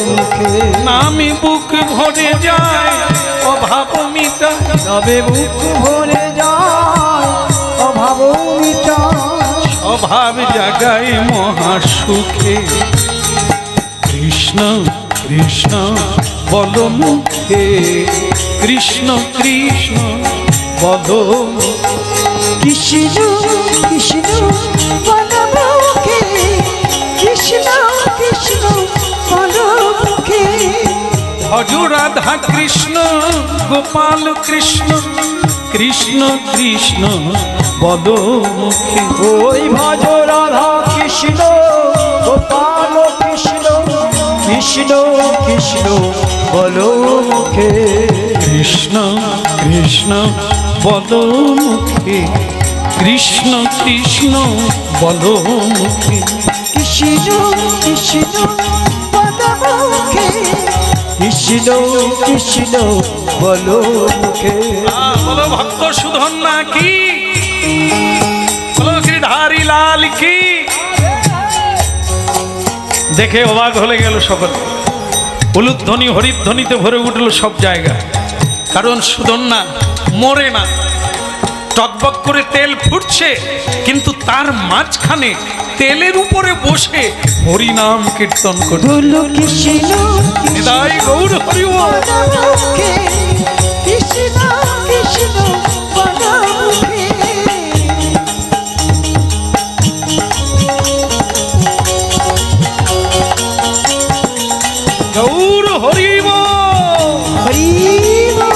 মুখে। নামে বুক ভরে যায় অভাব মিটা, তবে বুক ভরে যায় অভাব মিটা, অভাব জাগায় মহা সুখে। কৃষ্ণ কৃষ্ণ বল মুখে, কৃষ্ণ কৃষ্ণ বল মুখে। কৃষ্ণ কৃষ্ণ বল মুখে, কৃষ্ণ কৃষ্ণ বল মুখে। ভজ রাধা কৃষ্ণ গোপাল কৃষ্ণ, কৃষ্ণ কৃষ্ণ বল মুখে। ওই ভজ রাধা কৃষ্ণ গোপাল কৃষ্ণ, কৃষ্ণ কৃষ্ণ বল মুখে। কৃষ্ণ কৃষ্ণ বল মুখে, কৃষ্ণ কৃষ্ণ বল মুখে। কৃষ্ণ কৃষ্ণ বল মুখে, কৃষ্ণ কৃষ্ণ বল মুখে। বলো ভক্ত সুধন্যা কি, বলো শ্রীধারী লাল কি। দেখে অবাক হয়ে গেল সকলে। উলুধ্বনি হরিধ্বনিতে ভরে উঠল সব জায়গা। কারণ সুধন্যা মরে না, টকবক করে তেল ফুটছে, কিন্তু তার মাঝখানে তেলের উপরে বসে হরিনাম কীর্তন করছে। বলো কৃষ্ণ নিতাই গৌর হরি বল। মুখে, কৃষ্ণ কৃষ্ণ বল মুখে। গৌর হরি বল। হরি বল।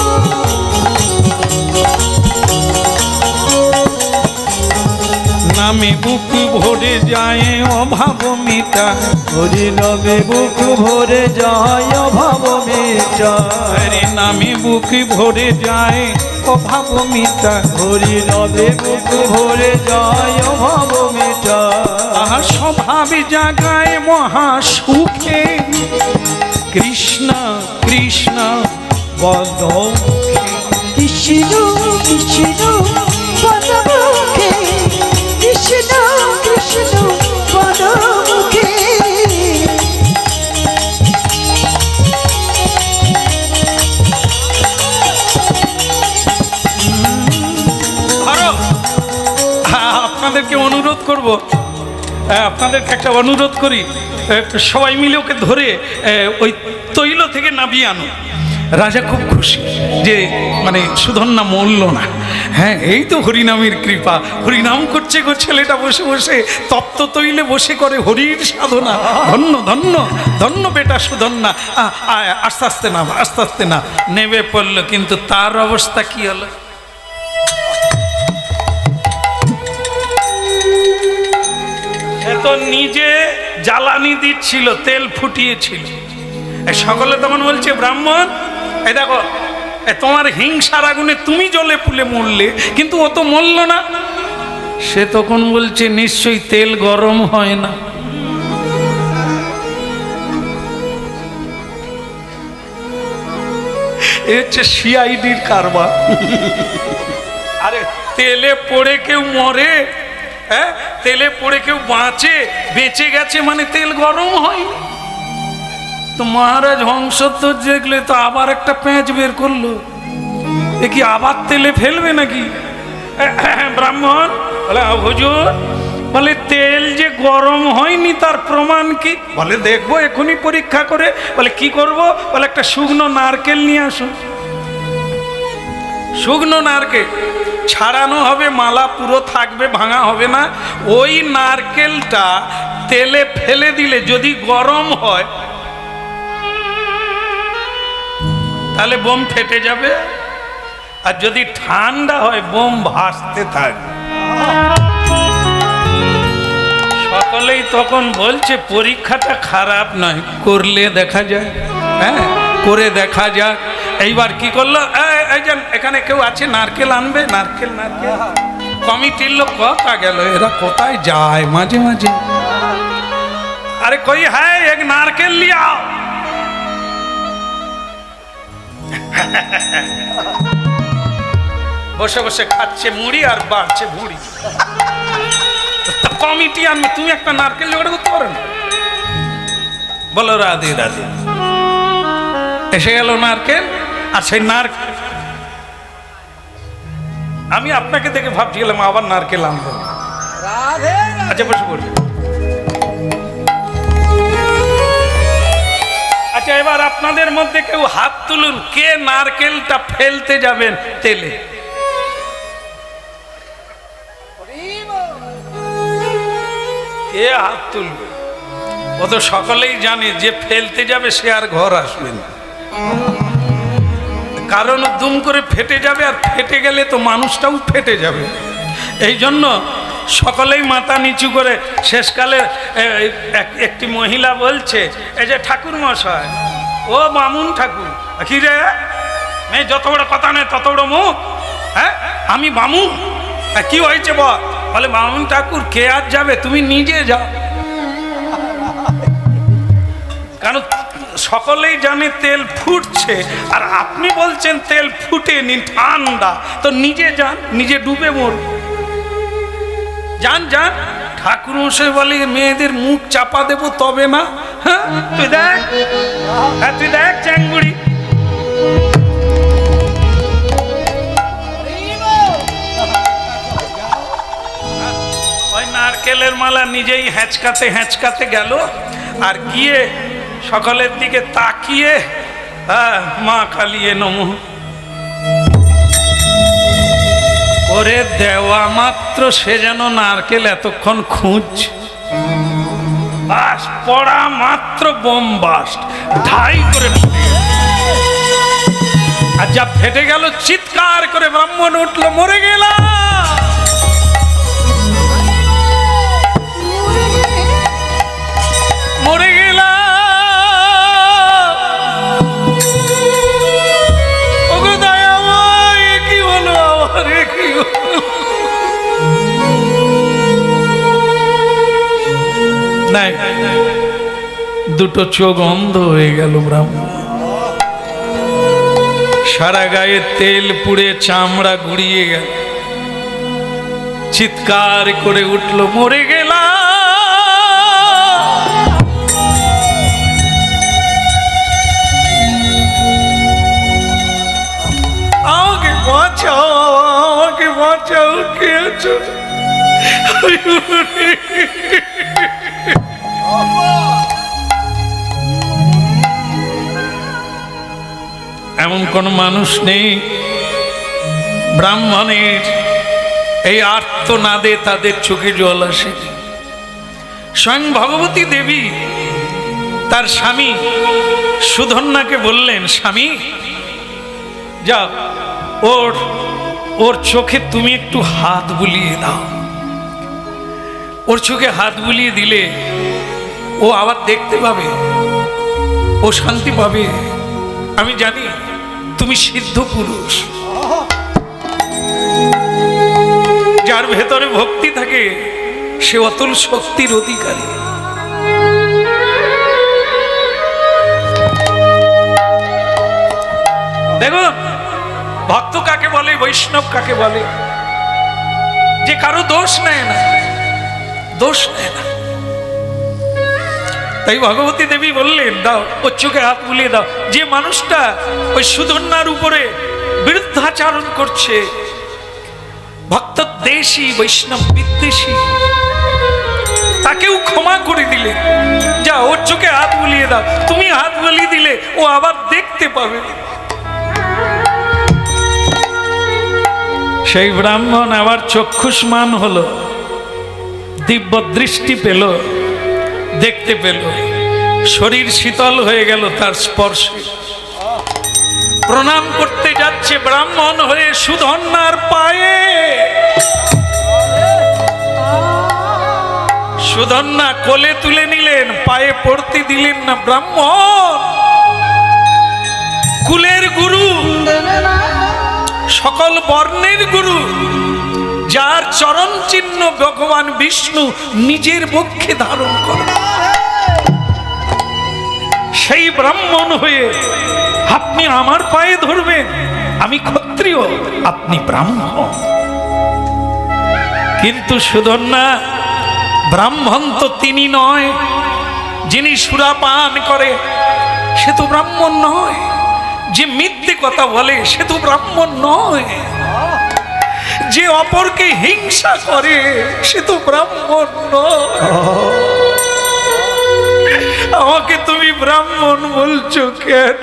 নামে বুক ভরে যায় অভাব মিটা, হরি নামে বুক ভরে যায় অভাব মিটা। মেটায় হরি নামে বুক ভরে যায় অভাব মিটায় হরি নামে বুক ভরে যায় অভাব মেটায় তাহার স্বভাবে জাগায় মহা সুখে কৃষ্ণ কৃষ্ণ বদ কৃষ্ণ কৃষ্ণ পদমুখে কৃষ্ণ কৃষ্ণ পদমুখে আরো আপনাদেরকে অনুরোধ করব, আপনাদেরকে একটা অনুরোধ করি, সবাই মিলে ওকে ধরে ওই তৈল থেকে নামিয়ে আনো। রাজা খুব খুশি যে মানে সুধন্যা মরল না। হ্যাঁ, এই তো হরিনামের কৃপা, হরিনাম করছে গো ছেলেটা বসে বসে, তপ্ত তৈলে বসে করে হরির সাধনা। ধন্য ধন্য ধন্য বেটা সুধন্যা। আস্তে আস্তে না, আস্তে আস্তে না, নেমে পড়লো। কিন্তু তার অবস্থা কি হলো? সে তো নিজে জ্বালানি দিচ্ছিল, তেল ফুটিয়েছিল। সকলে তখন বলছে, ব্রাহ্মণ এই দেখো, তোমার হিংসার আগুনে তুমি জ্বলে পুলে মরলে, কিন্তু ও তো মরল না। সে তখন বলছে, নিশ্চয়ই তেল গরম হয় না। এ হচ্ছে সিআইডির কারবার। আরে তেলে পড়ে কেউ মরে? হ্যাঁ, তেলে পড়ে কেউ বেঁচে গেছে মানে তেল গরম হয়। তো মহারাজ হংস তো দেখলে তো আবার একটা পেঁচ বের করলো, এ কি আবার তেলে ফেলবে নাকি? ব্রাহ্মণ বলে, হুজুর, বলে তেল যে গরম হয়নি তার প্রমাণ কি? বলে, দেখবো এখনই পরীক্ষা করে। বলে, কি করব? বলে, একটা শুকনো নারকেল নিয়ে আসুন। শুকনো নারকেল ছাড়ানো হবে, মালা পুরো থাকবে, ভাঙা হবে না। ওই নারকেলটা তেলে ফেলে দিলে যদি গরম হয় তাহলে বোম ফেটে যাবে, আর যদি ঠান্ডা হয় বোম ভাসতে থাকবে। সকলেই তখন বলছে, পরীক্ষাটা খারাপ নয়, করলে দেখা যায়। হ্যাঁ, করে দেখা যাক। এইবার কি করলো, এখানে কেউ আছে নারকেল আনবে? নারকেল নারকেল কমিটির লোক কথা গেল, এরা কোথায় যায় মাঝে মাঝে। আরে কই, হ্যাঁ এক নারকেল লিয়ে আও। বসে বসে খাচ্ছে মুড়ি আর বাড়ছে ভুড়ি। কমিটি আনবে, তুমি একটা নারকেল জোগাড় করতে পারো না? বলো, রাধে রাধে। এসে গেল নারকেল, আর সেই নারকেল আমি আপনাকে দেখে ভাবছিলাম আবার নারকেল আনবো। আচ্ছা, বসে পড়ি। আচ্ছা, এবার আপনাদের মধ্যে কেউ হাত তুলুন, কে নারকেলটা ফেলতে যাবেন তেলে? কে হাত তুলবে? ও তো সকলেই জানে যে ফেলতে যাবে সে আর ঘর আসবে না, কারণ দুম করে ফেটে যাবে, আর ফেটে গেলে তো মানুষটাও ফেটে যাবে। এই জন্য সকলেই মাথা নিচু করে, শেষকালে একটি মহিলা বলছে, এই যে ঠাকুর মশাই, ও বামুন ঠাকুর, কি রে মেয়ে, যত বড় কথা নেই তত বড় মুখ। হ্যাঁ, আমি বামুন, কি হয়েছে বল? বলে, বামুন ঠাকুর কে আর যাবে, তুমি নিজে যাও। কারণ সকলেই জানে তেল ফুটছে, আর আপনি বলছেন তেল ফুটেনি, ঠান্ডা, তো নিজে যান, নিজে ডুবে মরুন। যান যান। ঠাকুর মশাই বলে, মেয়েদের মুখ চাপা দেব তবে না। হ্যাঁ, তুই দেখ, হ্যাঁ তুই দেখ চ্যাংগুড়ি। ওই নারকেলের মালা নিজেই হ্যাঁচকাতে হ্যাঁচকাতে গেল, আর গিয়ে সকলের দিকে তাকিয়ে, মা কালিয়ে নমঃ করে দেওয়া মাত্র সে যেন নারকেল এতক্ষণ খুঁজছে, বাস পড়া মাত্র বোম বাস্ট, ঢাই করে আর যা ফেটে গেল, চিৎকার করে ব্রাহ্মণ উঠলো, মরে গেলাম, মরে গেলাম। নাই, দুটো চোখ অন্ধ হয়ে গেল ব্রাহ্মণ। সারা গায়ে তেল পুড়ে চামড়া গুড়িয়ে গেল, চিৎকার করে উঠল, মরে গেলাম, আমাকে বাঁচাও, আমাকে বাঁচাও, কে আছো? এমন কোন মানুষ নেই ব্রাহ্মণের এই আর্তনাদে তাদের চোখে জল আসে। স্বয়ং ভগবতী দেবী তার স্বামী সুধন্যাকে বললেন, স্বামী যাও, ওর চোখে তুমি একটু হাত বুলিয়ে দাও। ওর চোখে হাত বুলিয়ে দিলে ও আবার দেখতে পাবে, ও শান্তি পাবে। আমি জানি তুমি সিদ্ধ পুরুষ, যার ভেতরে ভক্তি থাকে সে অতুল শক্তির অধিকারী। দেখো ভক্ত কাকে বলে, বৈষ্ণব কাকে বলে, যে কারো দোষ নেয় না, দোষ নেয় না। তাই ভগবতী দেবী বললেন, দাও, ওর চোখে হাত বুলিয়ে দাও। যে মানুষটা ওই সুধন্যার উপরে বিরুদ্ধাচরণ করছে, ভক্ত দেশী বৈষ্ণব বিদ্বেষী, তাকেও ক্ষমা করে দিলে। যা, ওর চোখে হাত বুলিয়ে দাও। তুমি হাত বুলিয়ে দিলে ও আবার দেখতে পাবে। সেই ব্রাহ্মণ আবার চক্ষুষ্মান হলো, দিব্য দৃষ্টি পেল, দেখতে পেল, শরীর শীতল হয়ে গেল তার স্পর্শে। প্রণাম করতে যাচ্ছে ব্রাহ্মণ হয়ে সুধন্যার পায়ে। সুধন্যা কোলে তুলে নিলেন, পায়ে পড়তে দিলেন না। ব্রাহ্মণ কুলের গুরু, সকল বর্ণের গুরু, যার চরণ চিহ্ন ভগবান বিষ্ণু নিজের বক্ষে ধারণ করেন, সেই ব্রাহ্মণ হয়ে আপনি আমার পায়ে ধরবেন? আমি ক্ষত্রিয়, আপনি ব্রাহ্মণ। কিন্তু সুধন্যা, ব্রাহ্মণ তো তিনি নয়, যিনি সুরাপান করে সে তো ব্রাহ্মণ নয়, যে মিথ্যে কথা বলে সে তো ব্রাহ্মণ নয়, যে অপরকে হিংসা করে সে তো ব্রাহ্মণ নয়। আমাকে তুমি ব্রাহ্মণ বলছো কেন?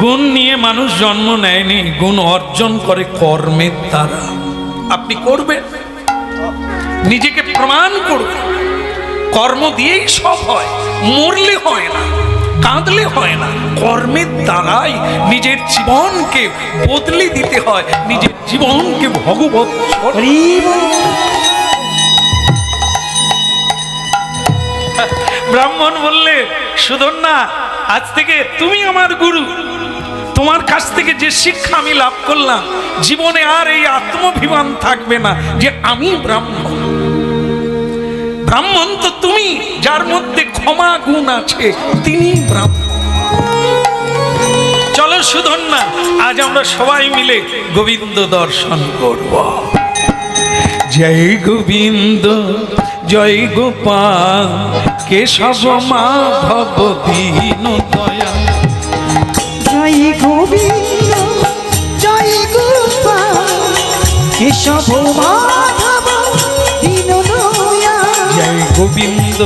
গুণ নিয়ে মানুষ জন্ম নেয়নি, গুণ অর্জন করে কর্মের দ্বারা। আপনি করবেন, নিজেকে প্রমাণ করবেন, কর্ম দিয়েই সব হয়। মরলে হয় না, কাঁদলে হয় না, কর্মের দ্বারাই নিজের জীবনকে বদলে দিতে হয়, নিজের জীবনকে ভগবত। ব্রাহ্মণ বললে, সুধন্যা, আজ থেকে তুমি আমার গুরু। তোমার কাছ থেকে যে শিক্ষা আমি লাভ করলাম, জীবনে আর এই আত্মাভিমান থাকবে না যে আমি ব্রাহ্মণ। ব্রাহ্মণ তো তুমি, যার মধ্যে ক্ষমা গুণ আছে, তিনি ব্রাহ্মণ। চলো সুধন্যা, আজ আমরা সবাই মিলে গোবিন্দ দর্শন করব। জয় গোবিন্দ, জয় গোপাল, কেশব মাধব দীন দয়াল। জয় গোবিন্দ, জয় গোপাল, কেশব মাধব দীন দয়াল। জয় গোবিন্দ,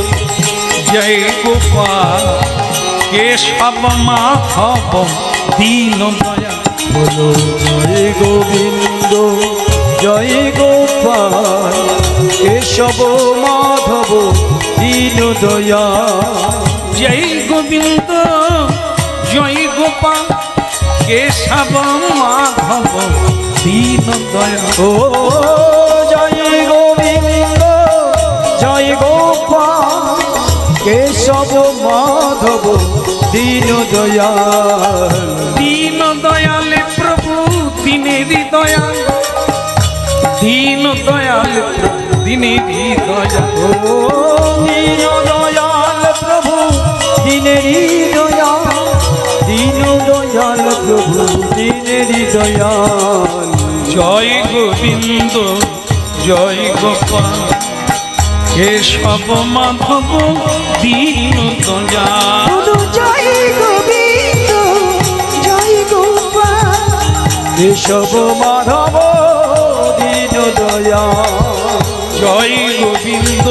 জয় গোপাল, কেশব মাধব দীন দয়াল। বলো জয় গোবিন্দ, জয় গোপাল, কেশব মাধব দীন দয়াল। জয় গোবিন্দ, জয় গোপাল, কেশব মাধব দীন দয়াল। ও জয় গোবিন্দ, জয় গোপাল, কেশব মাধব দীন দয়াল দীন দয়াল প্রভু দিনেরই দয়াল, দীন দয়াল প্রভু দিনেরই দয়াল। ও দীন দয়াল প্রভু দিনেরই দয়াল, দীন দয়াল প্রভু দিনেরই দয়াল। জয় গোবিন্দ জয় গোপাল কেশব মাধব দীন দয়াল। বলো জয় গোবিন্দ জয় গোপাল, কেশব মাধব দীন দয়াল। জয় গোবিন্দ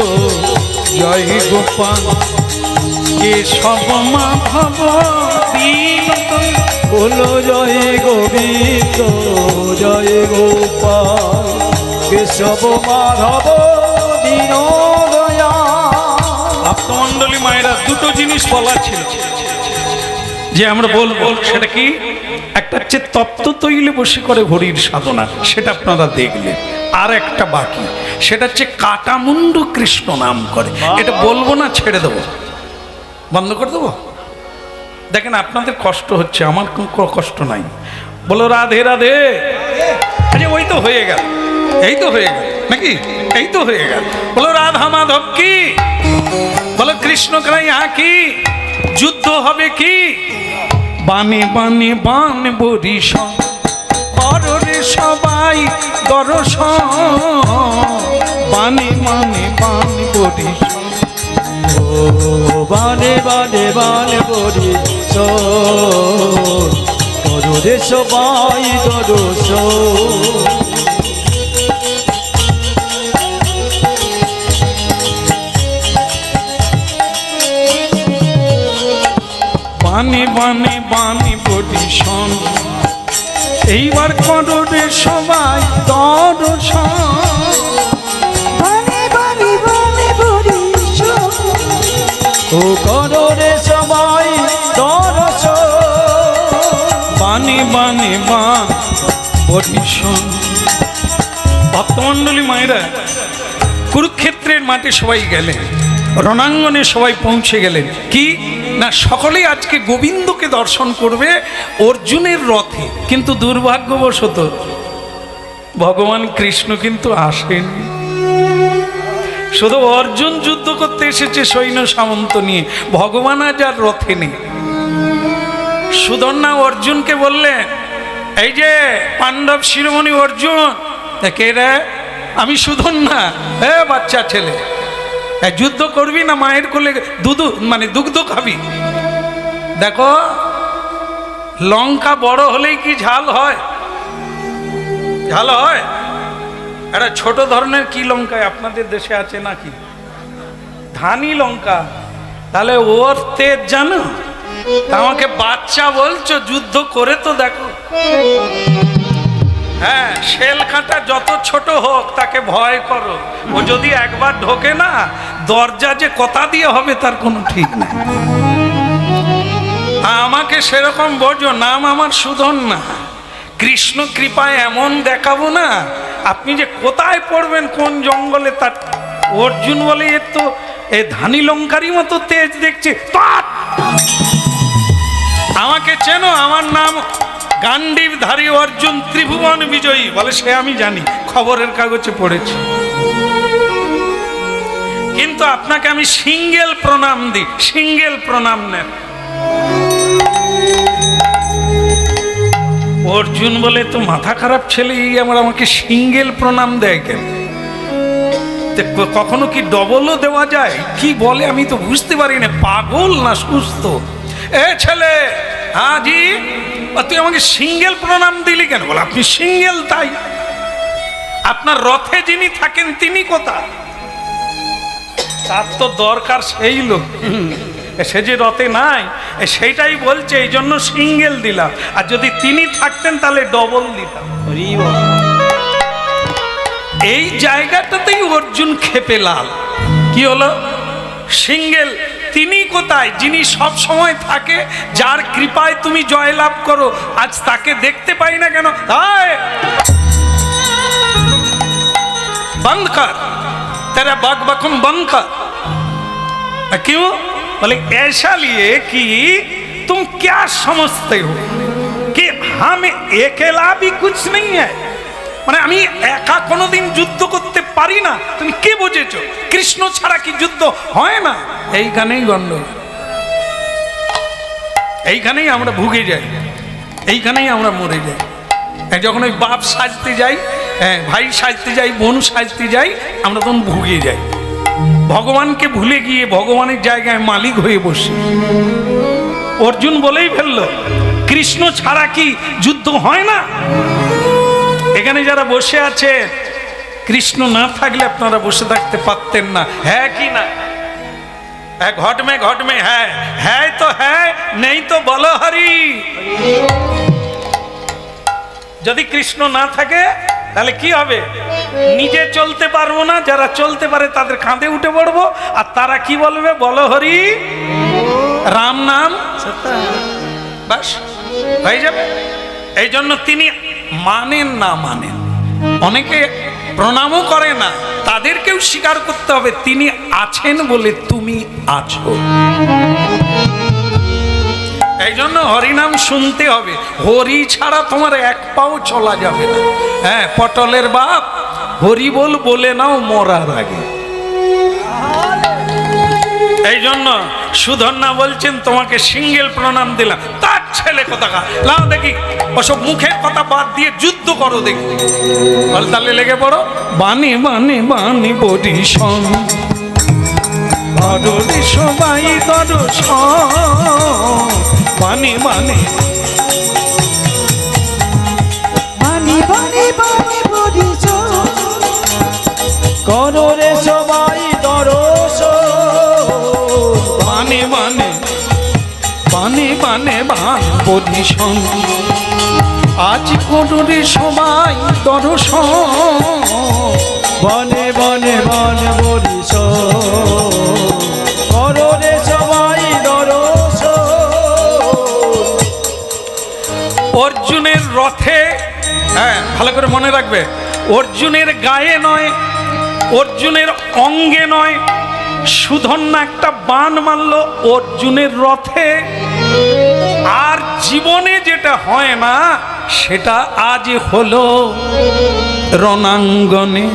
জয় গোপাল কেশব মাধব দীন দয়াল। বলো জয় গোবিন্দ জয় গোপাল কেশব মাধব দীন দয়াল। ভক্তমণ্ডলী মায়েরা দুটো জিনিস বলা ছিল যে আমরা বলবো, সেটা কি? একটা হচ্ছে তপ্ত তৈলে বসে করে হরির সাধনা, সেটা আপনারা দেখলেন। আর একটা বাকি, সেটা হচ্ছে কাটামুন্ডু কৃষ্ণ নাম করে। এটা বলবো না, ছেড়ে দেবো, বন্ধ করে দেবো। দেখেন আপনাদের কষ্ট হচ্ছে, আমার কোনো কষ্ট নাই। বলো রাধে রাধে। আরে ওই তো হয়ে গেল, এই তো হয়ে গেল নাকি? এই তো হয়ে গেল। বলো রাধা মাধব কি, বলো কৃষ্ণ কানাই কি, যুদ্ধ হবে কি? বানে বানে বান বরিশ কররে সবাই দর্শন, বানে বানে বান বরিশ। ও বানে বানে বানে বলি রে সবাই দরস। বানে বানে বানে বরিশন, এইবার কররে সবাই দর্শন। বনে বনে বনে বরিশ, ও কররে সবাই দরস। বানে বানে বান বরিশন। ভক্তমণ্ডলী মায়েরা, কুরুক্ষেত্রের মাঠে সবাই গেলেন, রণাঙ্গনে সবাই পৌঁছে গেলেন। কি না, সকলেই আজকে গোবিন্দকে দর্শন করবে অর্জুনের রথে। কিন্তু দুর্ভাগ্যবশত ভগবান কৃষ্ণ কিন্তু আসেন। শুধু অর্জুন যুদ্ধ করতে এসেছে সৈন্য সামন্ত নিয়ে, ভগবান আজ আর রথে নেই। সুধন্যা অর্জুনকে বললেন, এই যে পাণ্ডব শিরোমণি অর্জুন। কে রে? আমি সুধন্যা। বাচ্চা ছেলে, যুদ্ধ করবি না মায়ের কোলে দুগ্ধ খাবি? দেখো, লঙ্কা বড় হলেই কি ঝাল হয়? ঝাল হয়? একটা ছোট ধরনের কি লঙ্কায় আপনাদের দেশে আছে নাকি? ধানি লঙ্কা। তাহলে ওর তেজ জানো? তা আমাকে বাচ্চা বলছো, যুদ্ধ করে তো দেখো। হ্যাঁ, শেল কাঁটা যত ছোট হোক তাকে ভয় করো। ও যদি একবার ঢোকে না, দরজা যে কথা দিয়ে হবে তার কোনো ঠিক নেই। আমাকে সেরকম বোঝো, নাম আমার সুধন্যা। কৃষ্ণ কৃপায় এমন দেখাবো না, আপনি যে কোথায় পড়বেন কোন জঙ্গলে তার। অর্জুন বলে, এর তো এ ধানি লঙ্কারই মতো তেজ দেখছে। আমাকে চেনো? আমার নাম গান্ডীবধারী অর্জুন, ত্রিভুবন বিজয়ী। বলে, সে আমি জানি, খবরের কাগজে পড়েছি। কিন্তু আপনাকে আমি সিঙ্গেল প্রণাম দিই, সিঙ্গেল প্রণাম নেন। অর্জুন বলে, তো মাথা খারাপ ছেলে, এই আমাকে সিঙ্গেল প্রণাম দেয় কেন? কখনো কি ডবলও দেওয়া যায়? কি বলে আমি তো বুঝতে পারি না, পাগল না সুস্থ? এ ছেলে, হ্যাঁ জি, তুই আমাকে সিঙ্গেল প্রণাম দিলি কেন? বলে, আপনি সিঙ্গেল, তাই আপনার রথে যিনি থাকেন তিনি কোথায়? তার তো দরকার সেই লোক, সে যে রথে নাই, সেইটাই বলছে, এই জন্য সিঙ্গেল দিলাম। আর যদি তিনি থাকতেন তাহলে ডবল দিতাম। এই জায়গাটাতেই অর্জুন ক্ষেপে লাল। কি হলো? সিঙ্গেল তিনি কোথায়? যিনি সব সময় থাকে, যার কৃপায় তুমি জয়লাভ করো, আজ তাকে দেখতে পাই না কেন? বন্ধ কর, तेरा बकबकुम बंद कर। क्यों? बोले ऐसा लिए कि तुम क्या समझते हो कि हम अकेला भी कुछ नहीं है, মানে আমি একা কোনোদিন যুদ্ধ করতে পারি না, তুমি কি বুঝেছো? কৃষ্ণ ছাড়া কি যুদ্ধ হয় না? এইখানেই গন্ডগোল, এইখানেই আমরা ভুগে যাই, এইখানেই আমরা মরে যাই। যখন ওই বাপ সাজতে যাই, হ্যাঁ ভাই সাজতে যাই, বোন সাজতে যাই, আমরা তখন ভুগে যাই। ভগবানকে ভুলে গিয়ে ভগবানের জায়গায় মালিক হয়ে বসি। অর্জুন বলেই ফেললো কৃষ্ণ ছাড়া কি যুদ্ধ হয় না? এখানে যারা বসে আছে, কৃষ্ণ না থাকলে আপনারা বসে থাকতে পারতেন না, হ্যাঁ কি না? ঘট মে হ্যাঁ তো হ্যাঁ, নেই তো বলো হরি। যদি কৃষ্ণ না থাকে তাহলে কি হবে? নিজে চলতে পারবো না, যারা চলতে পারে তাদের কাঁধে উঠে পড়বো, আর তারা কি বলবে? বলো হরি, রাম নাম, বাস হয়ে যাবে। এই জন্য তিনি মানেন না, মানেন, অনেকে প্রণামও করে না, তাদেরকেও স্বীকার করতে হবে তিনি আছেন বলে তুমি আছো। এই জন্য হরিনাম শুনতে হবে, হরি ছাড়া তোমার এক পাও চলা যাবে না। হ্যাঁ, পটলের বাপ হরি বলে নাও মরার আগে। এই জন্য সুধন্যা বলছেন তোমাকে সিঙ্গেল প্রণাম দিলাম। তার ছেলে কোথাকা, লাও দেখি ওসব মুখের কথা বাদ দিয়ে যুদ্ধ করো দেখি। বল তাহলে লেগে পড়ো। বানে বানে বানে বরিশন ধরে সবাই দর্শন, বানে বানে বানি বানি বানি বরিশন, করো রে সবাই দর্শন, বানে বানে বানে বানে বান বরিশন, আজ করোরে সবাই দর্শন, বনে বনে বনে বরিশন, করো রে সবাই দর্শন। অর্জুনের রথে, হ্যাঁ ভালো করে মনে রাখবে, অর্জুনের গায়ে নয়, অর্জুনের অঙ্গে নয়, সুধন্যা একটা বান মারলো অর্জুনের রথে। আর জীবনে যেটা হয় না সেটা আজ হলো রণাঙ্গনে।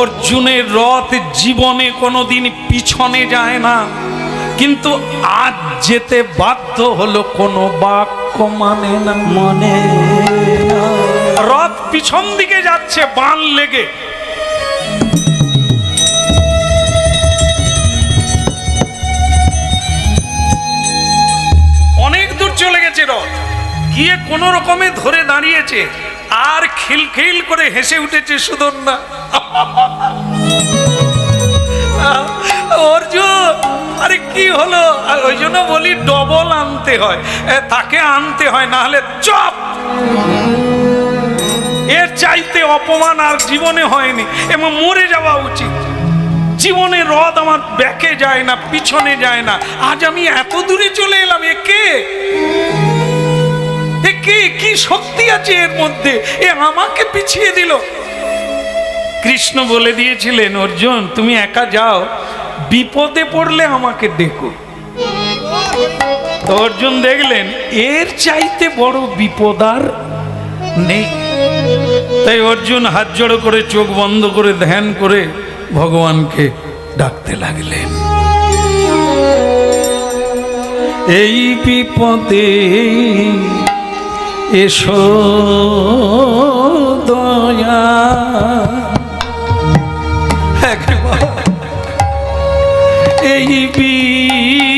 অর্জুনের রথ জীবনে কোনোদিন পিছনে যায় না, কিন্তু আজ যেতে বাধ্য হলো, কোনো বাক্য মানে না, মনে রথ পিছন দিকে যাচ্ছে বান লেগে। অনেক দূর চলে গেছে রথ, গিয়ে কোন রকমে ধরে দাঁড়িয়েছে, আর খিলখিল করে হেসে উঠেছে সুধন্যা। অর্জুন আরে কি হলো? আর ওই জন্য বলি ডবল আনতে হয়, তাকে আনতে হয়, না হলে চপ। এর চাইতে অপমান আর জীবনে হয়নি, এবং মরে যাওয়া উচিত। জীবনে রথ আমার ব্যাকে যায় না, পিছনে যায় না, আজ আমি এত দূরে চলে এলাম। একে কি শক্তি আছে এর মধ্যে, এ আমাকে পিছিয়ে দিল। কৃষ্ণ বলে দিয়েছিলেন অর্জুন তুমি একা যাও, বিপদে পড়লে আমাকে ডেকো। তো অর্জুন দেখলেন এর চাইতে বড় বিপদ আর নেই, তাই অর্জুন হাত জড়ো করে চোখ বন্ধ করে ধ্যান করে ভগবানকে ডাকতে লাগলেন। এই বিপদে এসো দয়া, এই বিপদে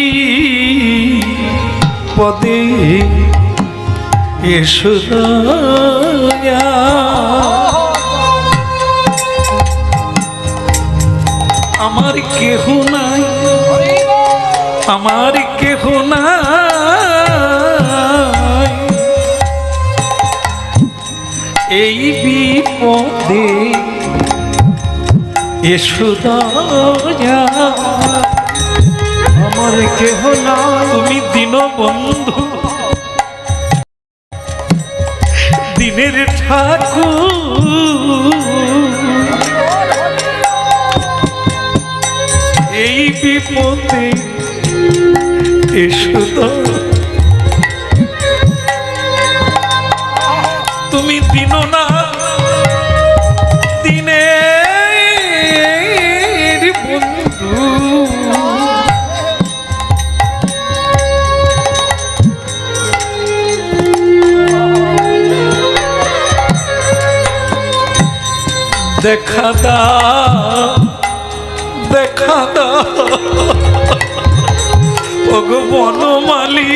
এসো দয়া, আমার কেহ নাই, আমার কেহ নাই, এই বিপদে এসো দয়া, আমার কেহ না। তুমি দীনবন্ধু, দিনের ঠাকুর, এই বিপদে এসো তো। তুমি দিনো না দিনের বন্ধু, দেখা দাও দেখা দাও ওগো বনমালী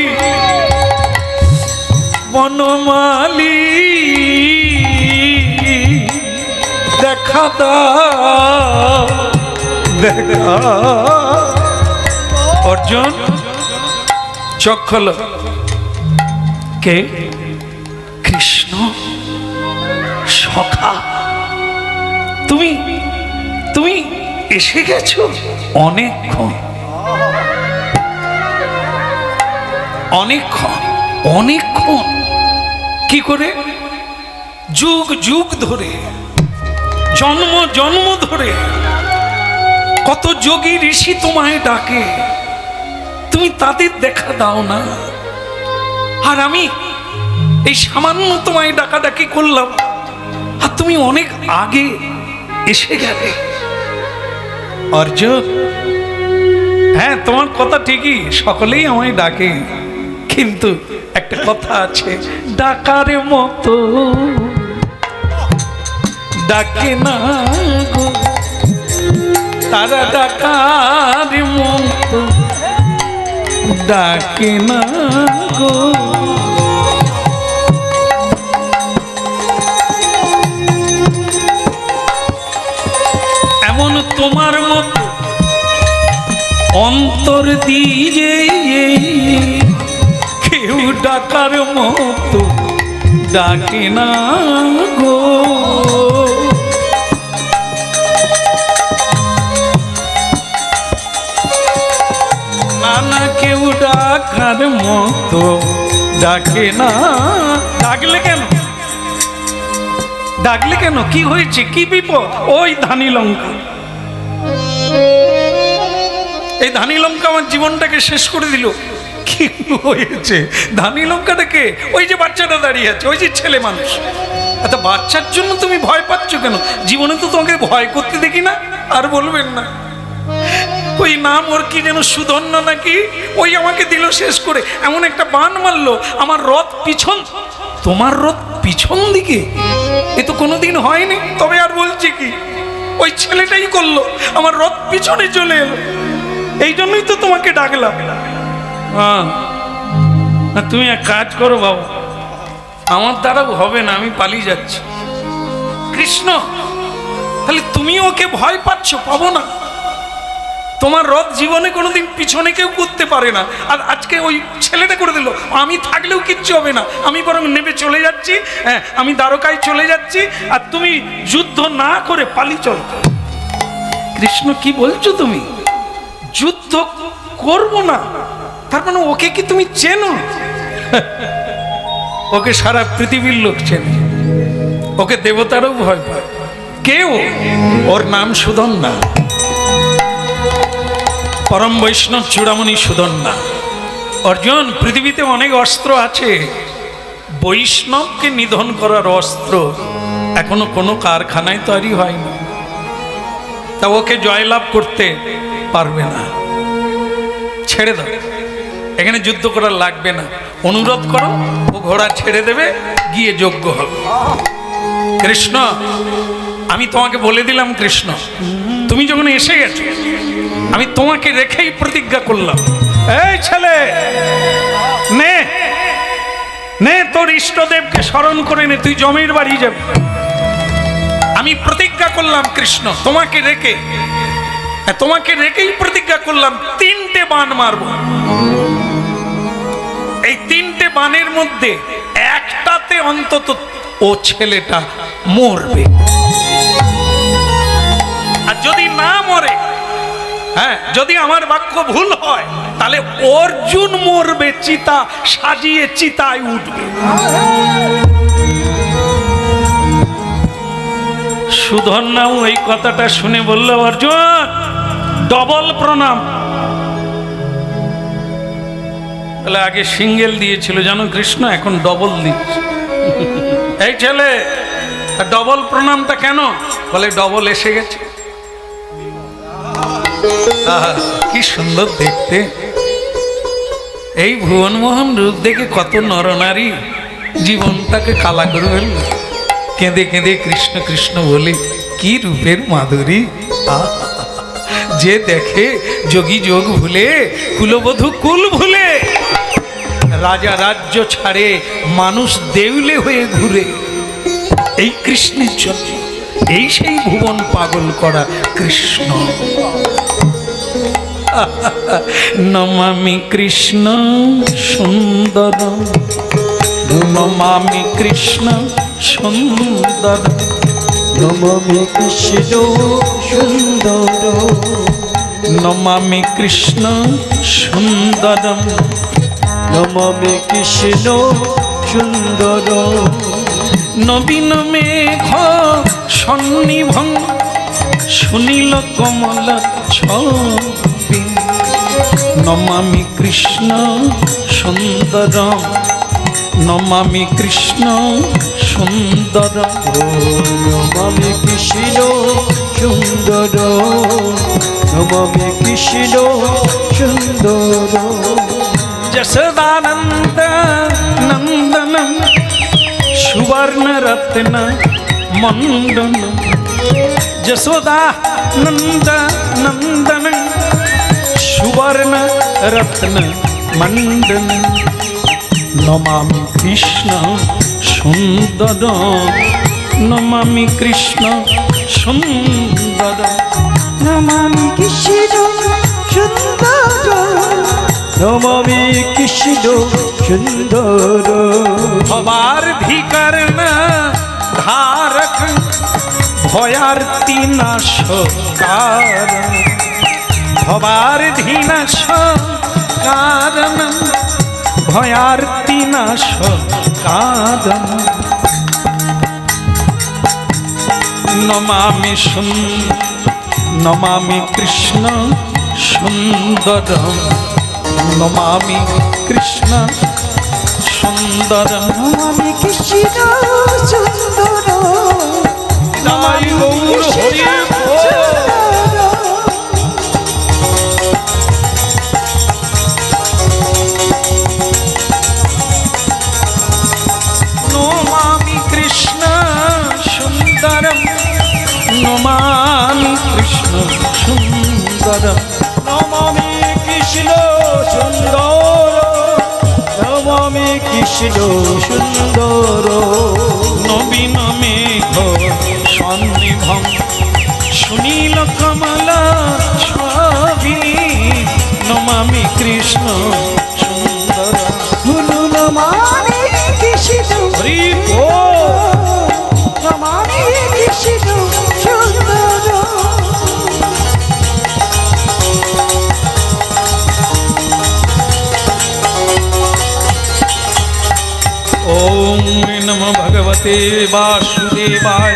বনমালী, দেখা দাও দেখা। অর্জুন চোখ খোলো। কে? কৃষ্ণ সখা, তুমি তুমি এসে গেছো অনেকক্ষণ অনেকক্ষণ অনেকক্ষণ। কি করে? যুগ যুগ ধরে, জন্ম জন্ম ধরে কত যোগী ঋষি তোমায় ডাকে, তুমি তাদের দেখা দাও না। আর আমি এই সামান্য তোমায় ডাকাডাকি করলাম, আর তুমি অনেক আগে এসে গেলে। অর্জুন, হ্যাঁ তোমার কথা ঠিকই, সকলেই আমায় ডাকে, কিন্তু একটা কথা আছে, ডাকার মতো ডাকে না গো তারা, ডাকার মতো ডাকে না গো। এমন তোমার মতো অন্তর দিয়ে কেউ ডাকার মতো ডাকে না গো। না না, কেউ ডাকার মতো ডাকে না। ডাকলে কেন? ডাকলে কেন? কি হয়েছে? কি বিপদ? ওই ধানি লঙ্কা, এই ধানি লঙ্কা আমার জীবনটাকে শেষ করে দিল। কি হয়েছে? ধানি লঙ্কাটাকে, ওই যে বাচ্চাটা দাঁড়িয়ে আছে, ওই যে ছেলে মানুষ। আচ্ছা, বাচ্চার জন্য তুমি ভয় পাচ্ছ কেন? জীবনে তো তোমাকে ভয় করতে দেখি না। আর বলবেন না, ওই নাম ওর কি যেন সুধন্য নাকি, ওই আমাকে দিল শেষ করে। এমন একটা বান মারলো, আমার রথ পিছন, তোমার রথ পিছন দিকে, এ তো কোনোদিন হয়নি। তবে আর বলছি কি, ওই ছেলেটাই করলো, আমার রথ পিছনে চলে এলো। এই জন্যই তো তোমাকে ডাকলাম। হ্যাঁ, তুমি এক কাজ করো বাবা, আমার দ্বারাও হবে না, আমি পালিয়ে যাচ্ছি। কৃষ্ণ, তাহলে তুমি ওকে ভয় পাচ্ছ? পাবো না। তোমার রথ জীবনে কোনোদিন পিছনে কেউ করতে পারে না, আর আজকে ওই ছেলেটা করে দিল। আমি থাকলেও কিচ্ছু হবে না, আমি বরং নেমে চলে যাচ্ছি। হ্যাঁ, আমি দ্বারকায় চলে যাচ্ছি, আর তুমি যুদ্ধ না করে পালিয়ে চলো। কৃষ্ণ, কি বলছো তুমি? যুদ্ধ করব না? তার মানে ওকে কি তুমি চেনো? ওকে সারা পৃথিবীর লোক চেনে, ওকে দেবতারও ভয় পায়। কেউ, ওর নাম সুধন্যা, পরম বৈষ্ণব চূড়ামণি সুধন্যা। অর্জুন, পৃথিবীতে অনেক অস্ত্র আছে, বৈষ্ণবকে নিধন করার অস্ত্র এখনো কোনো কারখানায় তৈরি হয়নি। তা ওকে জয়লাভ করতে পারবে না। ছেড়ে দাও, এখানে যুদ্ধ করার লাগবে না। অনুরোধ করো, ও ঘোড়া ছেড়ে দেবে, গিয়ে যোগ্য হবে। কৃষ্ণ, আমি তোমাকে বলে দিলাম, কৃষ্ণ তুমি যখন এসে গেছো, আমি তোমাকে রেখেই প্রতিজ্ঞা করলাম। এই ছেলে, নে নে তোর ইষ্টদেবকে স্মরণ করে নে, তুই জমির বাড়ি যাবি। আমি প্রতিজ্ঞা করলাম কৃষ্ণ, তোমাকে রেখেই প্রতিজ্ঞা করলাম, 3টে বাণ মারব। এই 3টে বাণের মধ্যে একটাতে অন্তত ও ছেলেটা মরবে। আর যদি না মরে, হ্যাঁ, যদি আমার বাক্য ভুল হয়, তাহলে অর্জুন মরবে, চিতা সাজিয়ে চিতায় উঠবে। সুধন্যাও এই কথাটা শুনে বলল, অর্জুন ডবল প্রণাম। তাহলে আগে সিঙ্গেল দিয়েছিল জানো কৃষ্ণ, এখন ডবল দিচ্ছে। এই ছেলে, ডবল প্রণামটা কেন? বলে ডবল এসে গেছে। আহা, কি সুন্দর দেখতে! এই ভুবনমোহন রূপ দেখে কত নরনারী জীবনটাকে কালা করে ফেলল। কেঁদে কেঁদে কৃষ্ণ কৃষ্ণ বলে, কি রূপের মাধুরী! আহা, যে দেখে যোগী যোগ ভুলে, কুলবধূ কুল ভুলে, রাজা রাজ্য ছাড়ে, মানুষ দেউলে হয়ে ঘুরে এই কৃষ্ণের জন্য। এই সেই ভুবন পাগল করা কৃষ্ণ। নমামি কৃষ্ণ সুন্দর, নমামি কৃষ্ণ সুন্দর, নমামি কৃষ্ণ সুন্দর, নমামি কৃষ্ণ সুন্দরম, নমামি কৃষ্ণ সুন্দর, নবীন মেঘ সন্নিভং সুনীল কমল ছবি, নমামি কৃষ্ণ সুন্দর, নমামি কৃষ্ণ সুন্দর, নমামি কৃষ্ণ সুন্দর, নমামি কৃষ্ণ সুন্দর, যশোদানন্দ নন্দনম সুবর্ণ রত্ন মণ্ডনম, যশোদা নন্দ নন্দন সুবর্ণ রত্ন মণ্ডন, নমামি কৃষ্ণ সুন্দর, নমামি কৃষ্ণ সুন্দর, নমামি কৃষ্ণ সুন্দর, নমামি কৃষ্ণ সুন্দর, ভবার ধিকার না ধারক ভয়ার্তি নাশ কারণ, ভবার ধীনাশ কারণ, ভয়ার্তি নাশ কারণ, নমামি নমামি কৃষ্ণ সুন্দর, নমামি কৃষ্ণ সুন্দর, নমামি কৃষ্ণ সুন্দর, জয় গৌর হরি বল। নমামি কৃষ্ণ সুন্দরম, নমামি কৃষ্ণ সুন্দরম, নমামি কৃষ্ণ সুন্দর, নমামি কৃষ্ণ সুন্দর, নবীন মেঘ সন্নিভং সুনীল কমল ছবি, নমামি কৃষ্ণ সুন্দর। গুরু নমামি কৃষ্ণ, হরি বল। নমামি কৃষ্ণ সুন্দর, ओम नमो भगवते वासुदेवाय,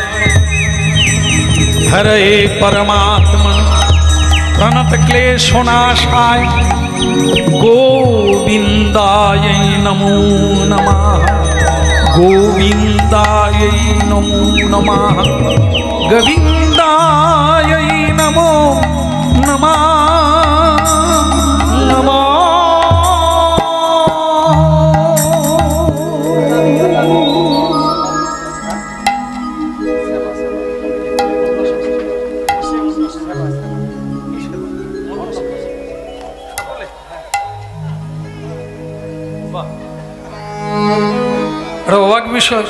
हरे परमात्मा प्रणत क्लेशनाशाय, गोविंदाय नमो नमः, गोविंदाय नमो नमः, गोविंदाय नमो नमः नमः। আর অবাক বিষয়,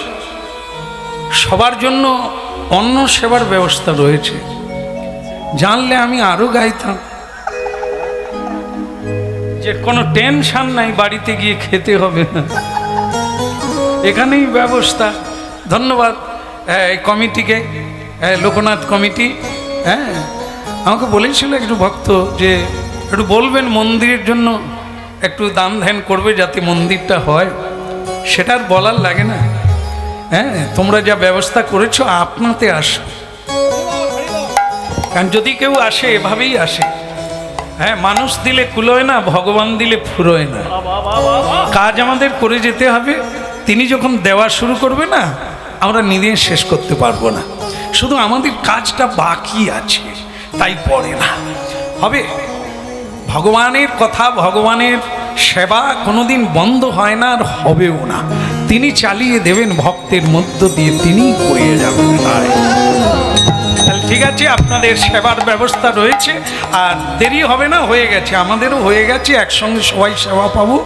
সবার জন্য অন্ন সেবার ব্যবস্থা রয়েছে। জানলে আমি আরো গাইতাম যে কোনো টেনশন নাই, বাড়িতে গিয়ে খেতে হবে না, এখানেই ব্যবস্থা। ধন্যবাদ এই কমিটিকে, লোকনাথ কমিটি। হ্যাঁ, আমাকে বলেছিল একটু ভক্ত যে একটু বলবেন মন্দিরের জন্য একটু দান ধ্যান করবে যাতে মন্দিরটা হয়। সেটা আর বলার লাগে না। হ্যাঁ, তোমরা যা ব্যবস্থা করেছো আপনাতে আসো, কারণ যদি কেউ আসে এভাবেই আসে। হ্যাঁ, মানুষ দিলে কুলোয় না, ভগবান দিলে ফুরোয় না। কাজ আমাদের করে যেতে হবে। তিনি যখন দেওয়া শুরু করবে না, আমরা নিজে শেষ করতে পারবো না। শুধু আমাদের কাজটা বাকি আছে, তাই পড়ে না হবে। ভগবানের কথা, ভগবানের সেবা কোনোদিন বন্ধ হয় না, আর হবেও না। তিনি চালিয়ে দেবেন ভক্তের মধ্য দিয়ে, তিনি করিয়ে যাবেন। তাই ঠিক আছে, আপনাদের সেবার ব্যবস্থা রয়েছে, আর দেরি হবে না, হয়ে গেছে, আমাদেরও হয়ে গেছে, একসঙ্গে সবাই সেবা পাবো।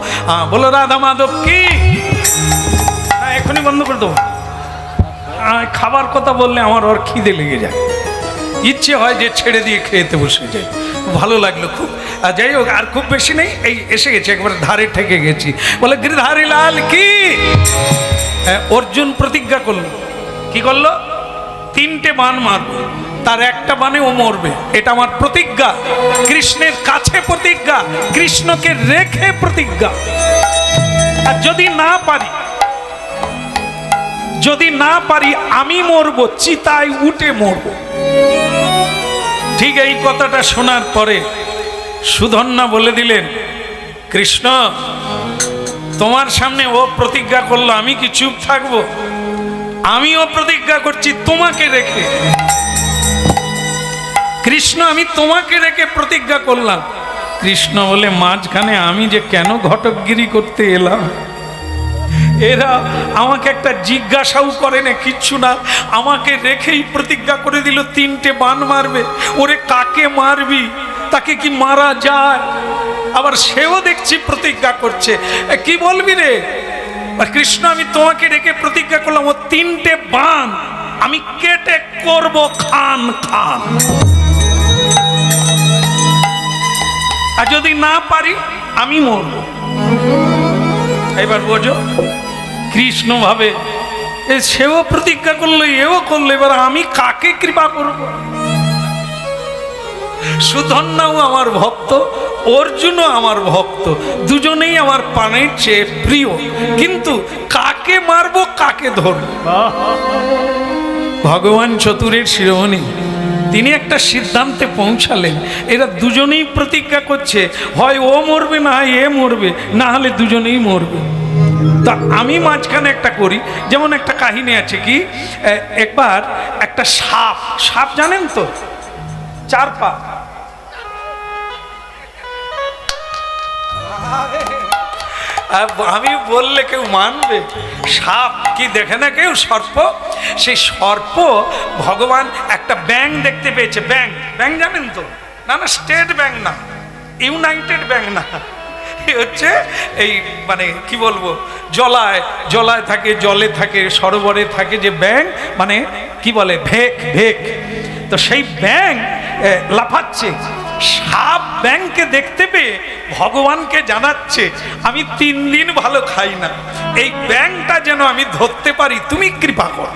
বলো রাধা মাধব কি। না, এখনই বন্ধ করে দেবো। খাবার কথা বললে আমার ওর খিদে লেগে যায়, ইচ্ছে হয় যে ছেড়ে দিয়ে খেতে বসে যাই। ভালো লাগলো খুব। যাই হোক, আর খুব বেশি নেই, এই এসে গেছি, একবার ধারে ঠেকে গেছি। বলে গিরধারী লাল কি। অর্জুন প্রতিজ্ঞা করলো, কি করলো? 3টে বাণ মারবো, তার একটা বাণে ও মরবে, এটা আমার প্রতিজ্ঞা। কৃষ্ণের কাছে প্রতিজ্ঞা, কৃষ্ণকে রেখে প্রতিজ্ঞা। আর যদি না পারি আমি মরবো, চিতায় উঠে মরবো। ঠিক এই কথাটা শোনার পরে সুধন্যা বলে দিলেন, কৃষ্ণ তোমার সামনে ও প্রতিজ্ঞা করলো, আমি কি চুপ থাকবো? আমিও প্রতিজ্ঞা করছি তোমাকে রেখে। কৃষ্ণ, আমি তোমাকে রেখে প্রতিজ্ঞা করলাম। কৃষ্ণ বলে, মাঝখানে আমি যে কেন ঘটকগিরি করতে এলাম? এরা আমাকে একটা জিজ্ঞাসাও করে না, কিচ্ছু না, আমাকে রেখেই প্রতিজ্ঞা করে দিল 3টে বাণ মারবে। ওরে কাকে মারবি? তাকে কি মারা যায়? আবার সেও দেখছি প্রতিজ্ঞা করছে, কি বলবি রে? কৃষ্ণ, আমি তোমাকে রেখে প্রতিজ্ঞা করলাম, ও 3টে বাণ আমি কেটে করব খান খান। আর যদি না পারি আমি মরব। এবার বোঝো, কৃষ্ণ ভাবে সেও প্রতিজ্ঞা করলো, এও করলো, এবার আমি কাকে কৃপা করব? সুধন্যাও আমার ভক্ত, অর্জুনও আমার ভক্ত, দুজনেই আমার প্রাণের চেয়ে প্রিয়, কিন্তু কাকে মারবো, কাকে ধরবো? ভগবান চতুরের শিরোমণি তিনি একটা সিদ্ধান্তে পৌঁছালেন। এরা দুজনেই প্রতিজ্ঞা করছে, হয় ও মরবে, না হয় এ মরবে, না হলে দুজনেই মরবে। তা আমি মাঝখানে একটা করি। যেমন একটা কাহিনী আছে, কি একবার একটা সাপ জানেন তো, 4 পা। আমি বললে কেউ মানবে? সাপ কি দেখে না কেউ? সর্প। সেই সর্প ভগবান একটা ব্যাঙ দেখতে পেয়েছে। ব্যাঙ জানেন তো? না, স্টেট ব্যাংক না, ইউনাইটেড ব্যাংক না, হচ্ছে এই মানে কি বলবো, জলায় থাকে, জলে থাকে, সরোবরে থাকে যে ব্যাঙ, মানে কি বলে, ভেক। তো সেই ব্যাঙ লাফাচ্ছে। সাপ ব্যাঙকে দেখতে পেয়ে ভগবানকে জানাচ্ছে, আমি 3 দিন ভালো খাই না, এই ব্যাঙটা যেন আমি ধরতে পারি, তুমি কৃপা করো।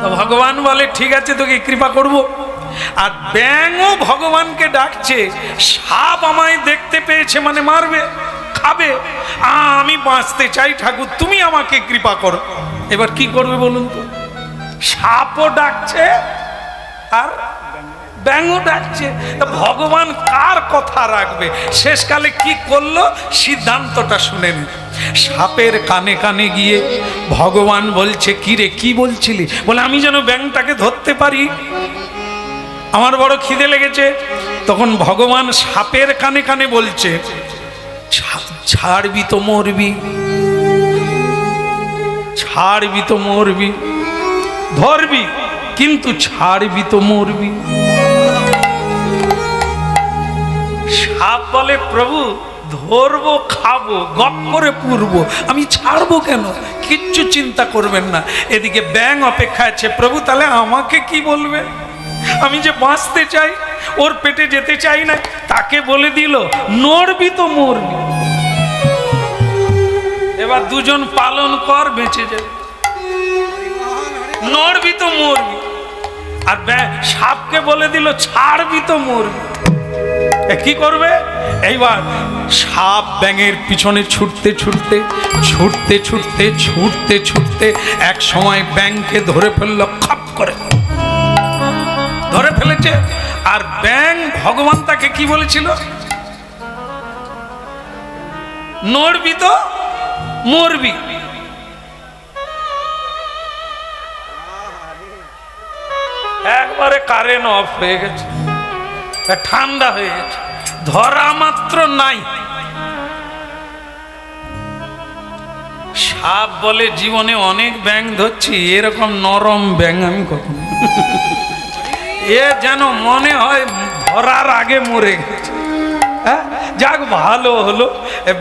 তো ভগবান বলে, ঠিক আছে, তোকে কৃপা করব। আর ব্যাঙও ভগবানকে ডাকছে, সাপ আমায় দেখতে পেয়েছে মানে মারবে, খাবে, আমি বাঁচতে চাই ঠাকুর, তুমি আমাকে কৃপা করো। এবার কি করবে বলুন তো? সাপও ডাকছে আর ব্যাঙও ডাকছে, ভগবান কার কথা রাখবে? শেষকালে কি করলো সিদ্ধান্তটা শুনে নিন। সাপের কানে কানে গিয়ে ভগবান বলছে, কি রে, কি বলছিলি? বলে, আমি যেন ব্যাঙটাকে ধরতে পারি, আমার বড় খিদে লেগেছে। তখন ভগবান সাপের কানে কানে বলছে, ছাড়বি তো মরবি, ছাড়বি তো মরবি, ধরবি কিন্তু ছাড়বি তো মরবি। সাপ বলে, প্রভু ধরবো, খাবো, গপ করে পুরবো, আমি ছাড়বো কেন? কিচ্ছু চিন্তা করবেন না। এদিকে ব্যাঙ অপেক্ষা আছে, প্রভু তাহলে আমাকে কি বলবে? আমি যে বাঁচতে চাই, ওর পেটে যেতে চাই না। তাকে বলে দিল, নড়বি তো মরবি। এবার দুজন পালন কর, বেঁচে যাবে। নড়বি তো মরবি। আর সাপকে বলে দিল, ছাড়বি তো মরবি। কি করবে? এইবার সাপ ব্যাঙের পিছনে ছুটতে ছুটতে ছুটতে ছুটতে ছুটতে ছুটতে এক সময় ব্যাঙকে ধরে ফেললো, খাপ করে ধরে ফেলেছে। আর ব্যাং ভগবান তাকে কি বলেছিল? নড়বি তো মরবি। একবারে কারেন্ট অফ হয়ে গেছে, ঠান্ডা হয়ে গেছে, ধরা মাত্র নাই। সাপ বলে জীবনে অনেক ব্যাঙ ধরছি, এরকম নরম ব্যাঙ আমি কখনো এ যেন মনে হয় ধরার আগে মরে গেছে। হ্যাঁ, যাক ভালো হলো,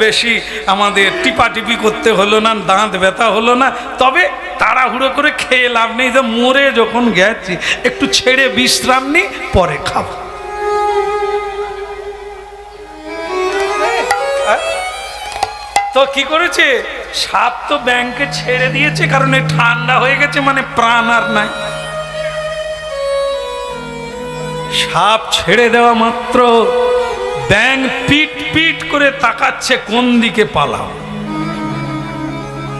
বেশি আমাদের টিপাটিপি করতে হলো না, দাঁত ব্যথা হলো না। তবে তাড়াহুড়ো করে খেয়ে লাভ নেই, যে মরে যখন গেছি একটু ছেড়ে বিশ্রাম নিই, পরে খাবো। তো কি করেছে সাপ? তো ব্যাংকে ছেড়ে দিয়েছে, কারণ ঠান্ডা হয়ে গেছে, মানে প্রাণ আর নাই। সাপ ছেড়ে দেওয়া মাত্র ব্যাঙ পিট পিট করে তাকাচ্ছে কোন দিকে পালাও।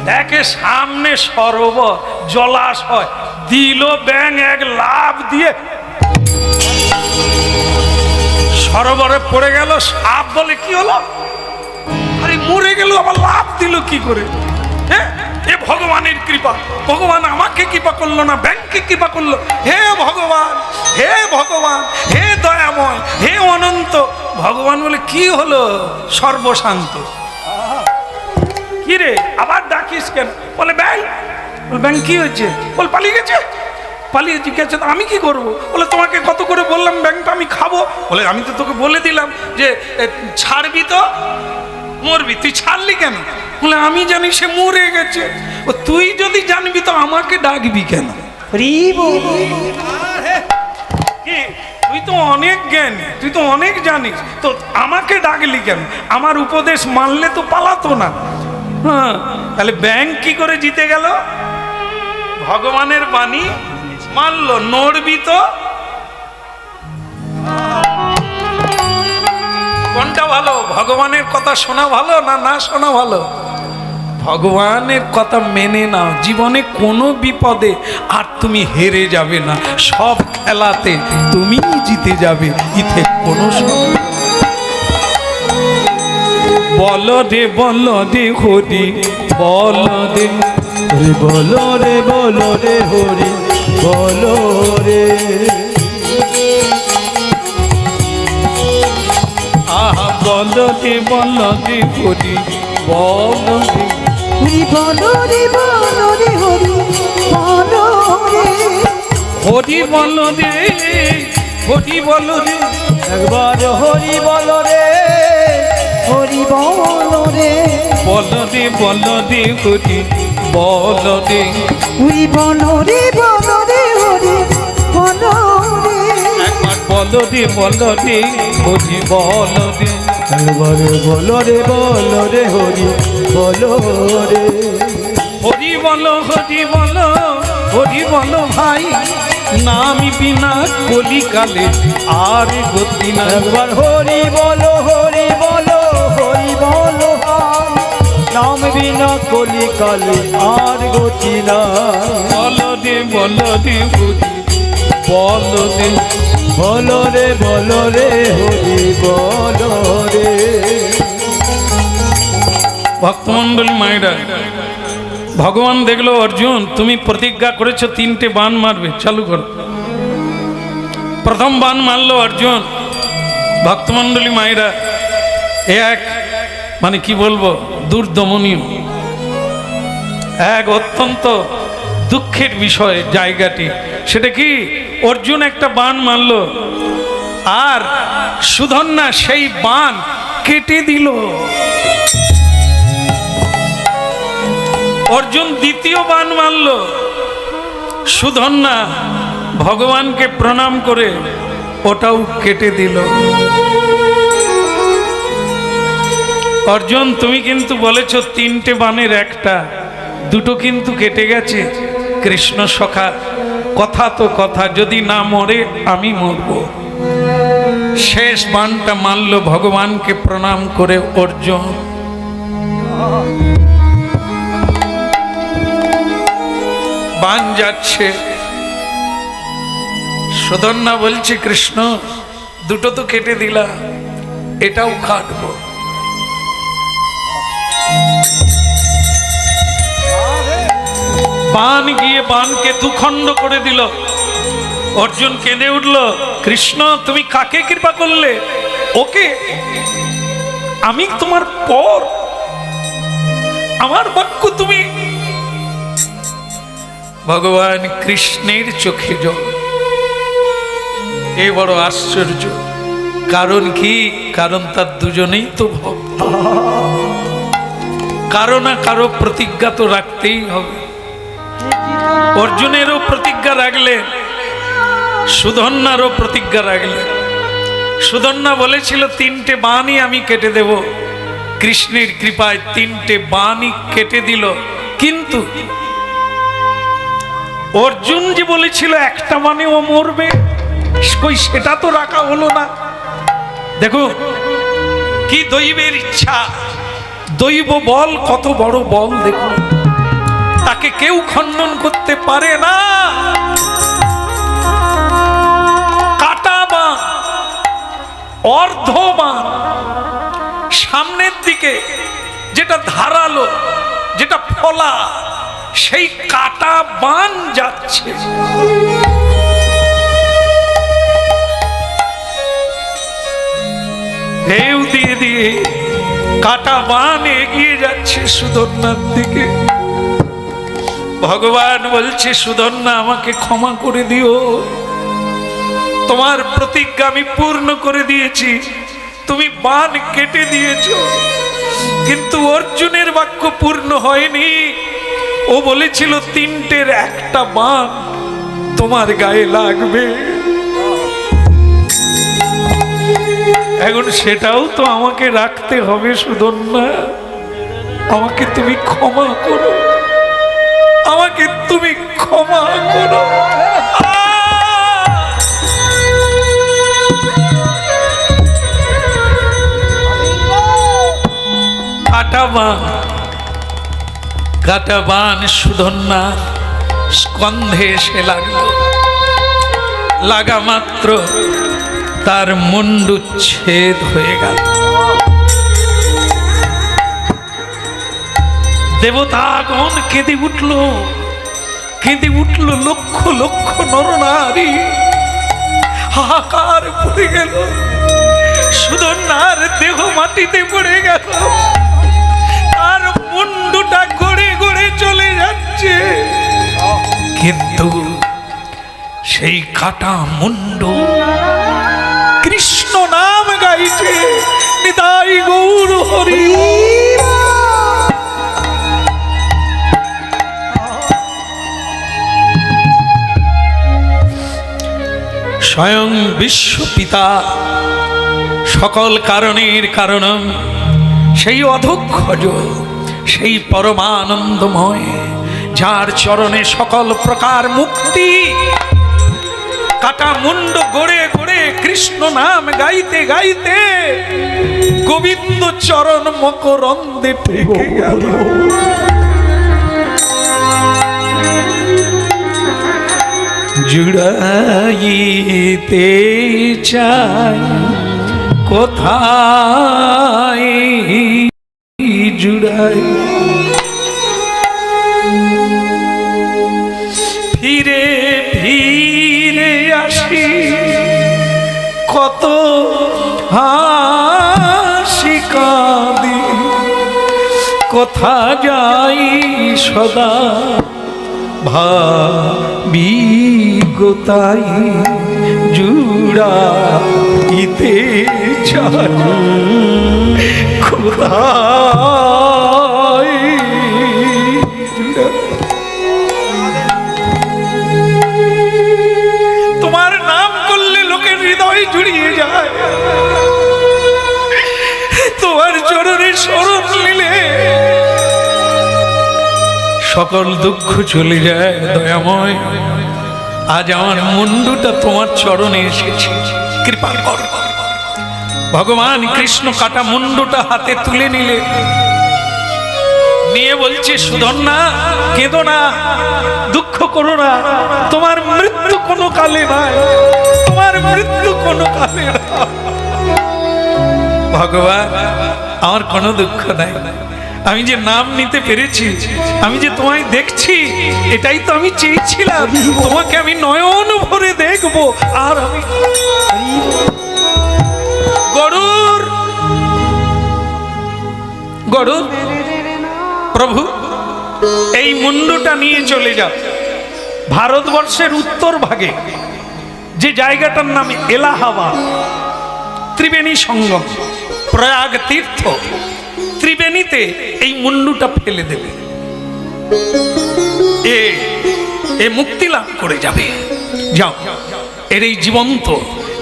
দেখে সামনে সরোবর, জলাশয়, দিল ব্যাঙ এক লাফ দিয়ে সরোবরে পড়ে গেল। সাপ বলে কি হলো? আরে মরে গেল, আবার লাফ দিল কি করে? হ্যাঁ, এ ভগবানের কৃপা। ভগবান আমাকে কৃপা করলো না, ব্যাংকে কৃপা করলো। হে ভগবান, হে ভগবান, হে দয়াময়, হে অনন্ত। ভগবান বলে কি হলো? সর্বশান্ত। কি রে আবার ডাকিস কেন? বলে ব্যাং। ব্যাং কি হয়েছে? বল পালিয়ে গেছে। পালিয়ে গেছে তো আমি কি করবো? বলে তোমাকে কত করে বললাম ব্যাংকটা আমি খাবো। বলে আমি তো তোকে বলে দিলাম যে ছাড়বি তো মরবি, তুই ছাড়লি কেন? বলে আমি জানি সে মরে গেছে। ও তুই যদি জানবি তো আমাকে ডাকবি কেন? কি তুই তো অনেক জ্ঞানী, তুই তো অনেক জানিস, তো আমাকে ডাকলি কেন? আমার উপদেশ মানলে তো পালাতো না। হ্যাঁ, তাহলে ব্যাংক কি করে জিতে গেল? ভগবানের বাণী মানলো। নড়বি তো কোনটা ভালো? ভগবানের কথা শোনা ভালো না না শোনা ভালো? ভগবানের কথা মেনে নাও, জীবনে কোনো বিপদে আর তুমি হেরে যাবে না। সব খেলাতে তুমি জিতে যাবে, ইথে কোনো বলো রে বলো রে হরি, বলো রে বলো রে বলো রে হরি বলো রে। আহা বলো রে বলো রে হরি, বলো রে হরি বলো রে বলো রে হরি বলো রে। হরি বলো রে, হরি বলো রে, একবার হরি বলো রে, হরি বলো রে, বলো রে বলো রে হরি বলো রে। হরি বলো রে বলো রে হরি বলো রে। একবার বলো রে বলো রে হরি বলো রে। একবার বলো রে বলো রে হরি বলো রে। হরি বলো হরি বলো হরি বলো ভাই, নামি বিনা কলিকালে আর গতি না। একবার হরি বলো হরি বলো হরি বলো ভাই, নাম বিনা কলিকালে আর গতি না। বলো রে বলো রে হরি বলো রে। বলো রে বলো রে হরি বলো রে। ভক্তমন্ডলী মায়েরা, ভগবান দেখলো অর্জুন তুমি প্রতিজ্ঞা করেছো 3টে বাণ মারবে, চালু করো। প্রথম বাণ মারলো অর্জুন। ভক্তমন্ডলী মায়েরা, এক মানে কি বলবো, দুর্দমনীয়, এক অত্যন্ত দুঃখের বিষয় জায়গাটি। সেটা কি? অর্জুন একটা বাণ মারলো আর সুধন্যা সেই বাণ কেটে দিল। অর্জুন দ্বিতীয় বাণ মারল, সুধন্যা ভগবানকে প্রণাম করে ওটাও কেটে দিল। অর্জুন তুমি কিন্তু বলেছ 3টে বাণের একটা, 2টো কিন্তু কেটে গেছে। কৃষ্ণ সখা, কথা তো কথা, যদি না মরে আমি মরব। শেষ বাণটা মানল ভগবানকে প্রণাম করে অর্জুন। বাণ যাচ্ছে, সুধন্যা বলছে কৃষ্ণ দুটো তো কেটে দিলা, এটাও কাটবো। বান গিয়ে বানকে দুখণ্ড করে দিল। অর্জুন কেঁদে উঠল, কৃষ্ণ তুমি কাকে কৃপা করলে? ওকে? আমি তোমার পর, আমার বাক্য তুমি। ভগবান কৃষ্ণের চোখে জল। এ বড় আশ্চর্য। কারণ কি? কারণ তার দুজনেই তো ভক্ত। কারো না কারো প্রতিজ্ঞা তো রাখতেই হবে। অর্জুনেরও প্রতিজ্ঞা রাখলেন, সুধন্যারও প্রতিজ্ঞা রাখলেন। সুধন্যা বলেছিল 3টে বাণই আমি কেটে দেব। কৃষ্ণের কৃপায় 3টে বাণই কেটে দিল। কিন্তু অর্জুন যে বলেছিল একটা বাণে ও মরবে, কই সেটা তো রাখা হলো না। দেখো কি দৈবের ইচ্ছা, দৈব বল কত বড় বল। দেখো তাকে কেউ খণ্ডন করতে পারে না। কাটা বাণ, অর্ধ বাণ, সামনের দিকে যেটা ধারালো, যেটা ফলা, সেই কাটা বাণ যাচ্ছে। ঢেউ দিয়ে দিয়ে কাটা বাণ এগিয়ে যাচ্ছে সুধন্যার দিকে। ভগবান বলছে, সুধন্যা আমাকে ক্ষমা করে দিও, তোমার প্রতিজ্ঞা আমি পূর্ণ করে দিয়েছি। তুমি বাণ কেটে দিয়েছ, কিন্তু অর্জুনের বাক্য পূর্ণ হয়নি। ও বলেছিল 3টের একটা বাণ তোমার গায়ে লাগবে। এখন সেটাও তো আমাকে রাখতে হবে। সুধন্যা আমাকে তুমি ক্ষমা করো, আমাকে তুমি ক্ষমা করো। কাটা বাণ সুধন্যা স্কন্ধে এসে লাগলো। লাগা মাত্র তার মুন্ডুচ্ছেদ হয়ে গেল। দেবতাগণ কেঁদে উঠল, কেঁদে উঠল। লক্ষ লক্ষ নরনারী হাহাকার পড়ে গেল। সুধন্যার দেহ মাটিতে পড়ে গেল, তার মুন্ডুটা গড়ে গড়ে চলে যাচ্ছে। কিন্তু সেই কাটা মুন্ডু কৃষ্ণ নাম গাইছে, নিতাই গৌর হরি। স্বয়ং বিশ্বপিতা, সকল কারণের কারণ, সেই অধক্ষজ, সেই পরমানন্দময়, যার চরণে সকল প্রকার মুক্তি। কাটা মুন্ড গড়ে গড়ে কৃষ্ণ নাম গাইতে গাইতে গোবিন্দ চরণ মকরন্দে ঠেকে গেল। জুড়াইতে চাই কোথায় জুড়াই, ফিরে ফিরে আসি কত হাসি কাঁদি, কোথা যাই সদা ভাবি গোতাই জুড়াইতে চাই কোথায় তোমার নাম করলে লোকের হৃদয় জুড়িয়ে যায়, তোমার চরণে শরণ নিলে সকল দুঃখ চলে যায়। দয়াময়, আজ আমার মুন্ডুটা তোমার চরণে এসেছে, কৃপা কর। ভগবান কৃষ্ণ কাটা মুন্ডুটা হাতে তুলে নিলে, নিয়ে বলছে, সুধন্যা কেঁদো না, দুঃখ করো না, তোমার মৃত্যু কোনো কালে নাই। তোমার মৃত্যু কোনো কালে না। ভগবান, আমার কোনো দুঃখ নাই, আমি যে নাম নিতে পেরেছি, আমি যে তোমায় দেখছি, এটাই তো আমি চেয়েছিলাম। তোমাকে আমি নয়ন ভরে দেখবো। আর আমি গরুর গরুর প্রভু, এই মুন্ডুটা নিয়ে চলে যাও ভারতবর্ষের উত্তর ভাগে যে জায়গাটার নাম এলাহাবাদ, ত্রিবেণী সঙ্গম, প্রয়াগ তীর্থ, ত্রিবেণীতে এই মুন্ডুটা ফেলে দেবে। এ মুক্তি লাভ করে যাবে। যাও, এর এই জীবন্ত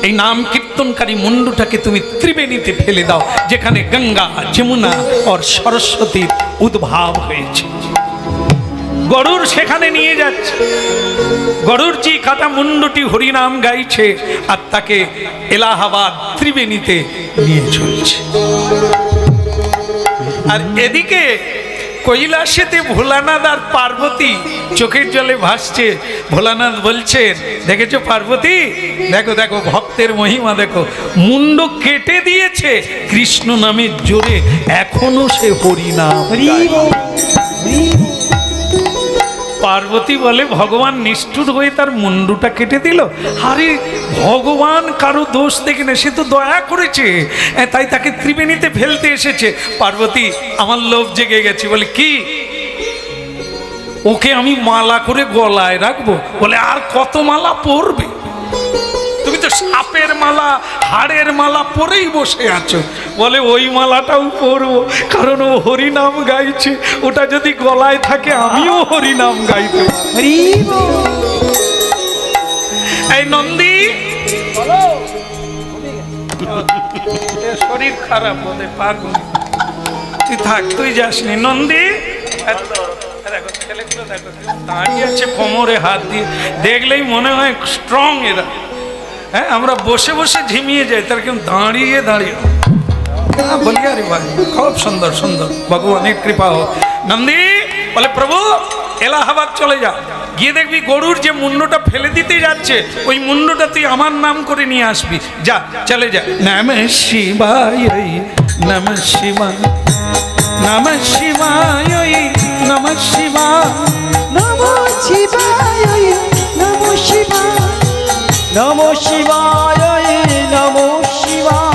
এই নাম কীর্তনকারী মুন্ডুটাকে তুমি ত্রিবেণীতে ফেলে দাও, যেখানে গঙ্গা, যমুনা আর সরস্বতীর উদ্ভাব হয়েছে। গরুর সেখানে নিয়ে যাচ্ছে। গরুর জি কাটা মুন্ডুটি হরিনাম গাইছে, আর তাকে এলাহাবাদ ত্রিবেণীতে নিয়ে চলছে। আর এদিকে কৈলাসেতে ভোলানাথ আর পার্বতী চোখের জলে ভাসছে। ভোলানাথ বলছেন, দেখেছো পার্বতী, দেখো দেখো ভক্তের মহিমা দেখো, মুন্ড কেটে দিয়েছে কৃষ্ণ নামের জোরে, এখনো সে হরিনাম গায়। পার্বতী বলে, ভগবান নিষ্ঠুর হয়ে তার মুন্ডুটা কেটে দিল। আরে ভগবান কারো দোষ দেখে না, সে তো দয়া করেছে, তাই তাকে ত্রিবেণীতে ফেলতে এসেছে। পার্বতী, আমার লোভ জেগে গেছে। বলে কি? ওকে আমি মালা করে গলায় রাখবো। বলে আর কত মালা পরবে? তুমি তো সাপের মালা, হাড়ের মালা পরেই বসে আছো। বলে ওই মালাটাও পরবো, কারণ ও হরিনাম গাইছে, ওটা যদি গলায় থাকে আমিও হরিনাম গাইতে পারি। এই নন্দী, শরীর খারাপ বলে পারবো, তুই থাক, তুই যাসনি। নন্দী, দেখো ছেলেগুলো দেখো দাঁড়িয়ে আছে কোমরে হাত দিয়ে, দেখলেই মনে হয় স্ট্রং এরা। হ্যাঁ, আমরা বসে বসে ঝিমিয়ে যাই, তার কেউ দাঁড়িয়ে দাঁড়িয়ে বলি আরে ভাই খুব সুন্দর সুন্দর, ভগবানের কৃপা হোক। নন্দী বলে, প্রভু এলাহাবাদ চলে যা, গিয়ে দেখবি গরুর যে মুন্ডটা ফেলে দিতে যাচ্ছে, ওই মুন্ডটা তুই আমার নাম করে নিয়ে আসবি। যা, চলে যা। নমঃ শিবায়, নমঃ শিবায়, নমঃ শিবায়, নমঃ শিবায়, নমঃ শিবায়, নমঃ শিবায়, নমো শিবায়, নমো শিবায়।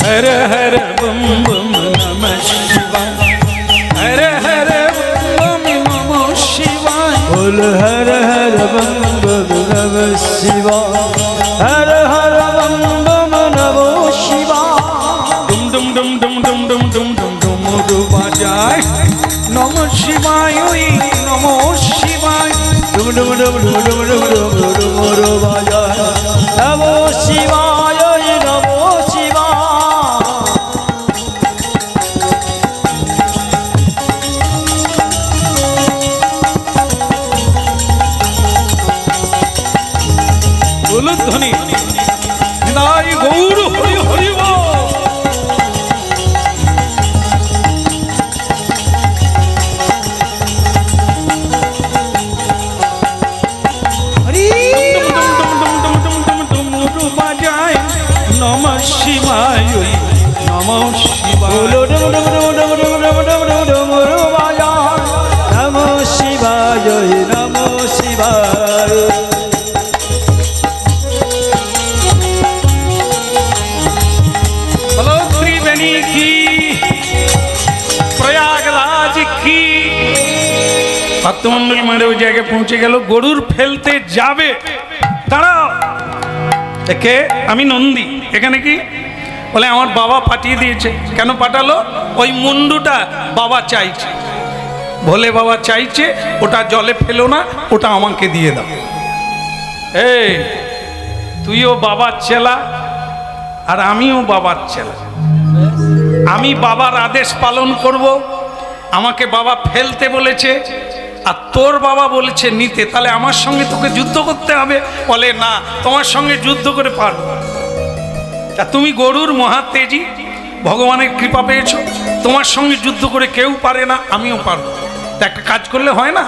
হর হর বম বম নমঃ শিবায়, হর হর বম বম নমঃ শিবায়, বল হর হর বম বম নমঃ শিবায়, হর হর বম বম নমঃ শিবায়। ডুম ডুম ডুম ডুম ডুম ডুম ডুম ডুম ডুমরু বাজায়, নমঃ শিবায়, ওই নমঃ শিবায়, ডুম ডুম ডুম ডুম ডুম ডুম ডুম ডুমরু বাজায়, নমো শিবায়, নমো শিবায়। উলুধ্বনি নিতাই গৌর হরি হরি বল। নমঃ শিবায়, নমঃ শিবায়, নমো শিবায়, নমো শিবায়। বলো ত্রিবেণী কি, প্রয়াগরাজ কি। ভক্তমন্ডলী মারে ওই জায়গায় পৌঁছে গেল, গরুর ফেলতে যাবে। দাঁড়াও, একে আমি নন্দী, এখানে কি? বলে আমার বাবা পাঠিয়ে দিয়েছে। কেন পাঠালো? ওই মুন্ডুটা বাবা চাইছে, ভোলে বাবা চাইছে, ওটা জলে ফেলো না, ওটা আমাকে দিয়ে দাও। এই তুইও বাবার চেলা আর আমিও বাবার চেলা, আমি বাবার আদেশ পালন করব। আমাকে বাবা ফেলতে বলেছে আর তোর বাবা বলেছে নিতে, তাহলে আমার সঙ্গে তোকে যুদ্ধ করতে হবে। বলে না, তোমার সঙ্গে যুদ্ধ করে পারবো। তা তুমি গরুর মহাতেজি, ভগবানের কৃপা পেয়েছো, তোমার সঙ্গে যুদ্ধ করে কেউ পারে না, আমিও পারবো। তা একটা কাজ করলে হয় না,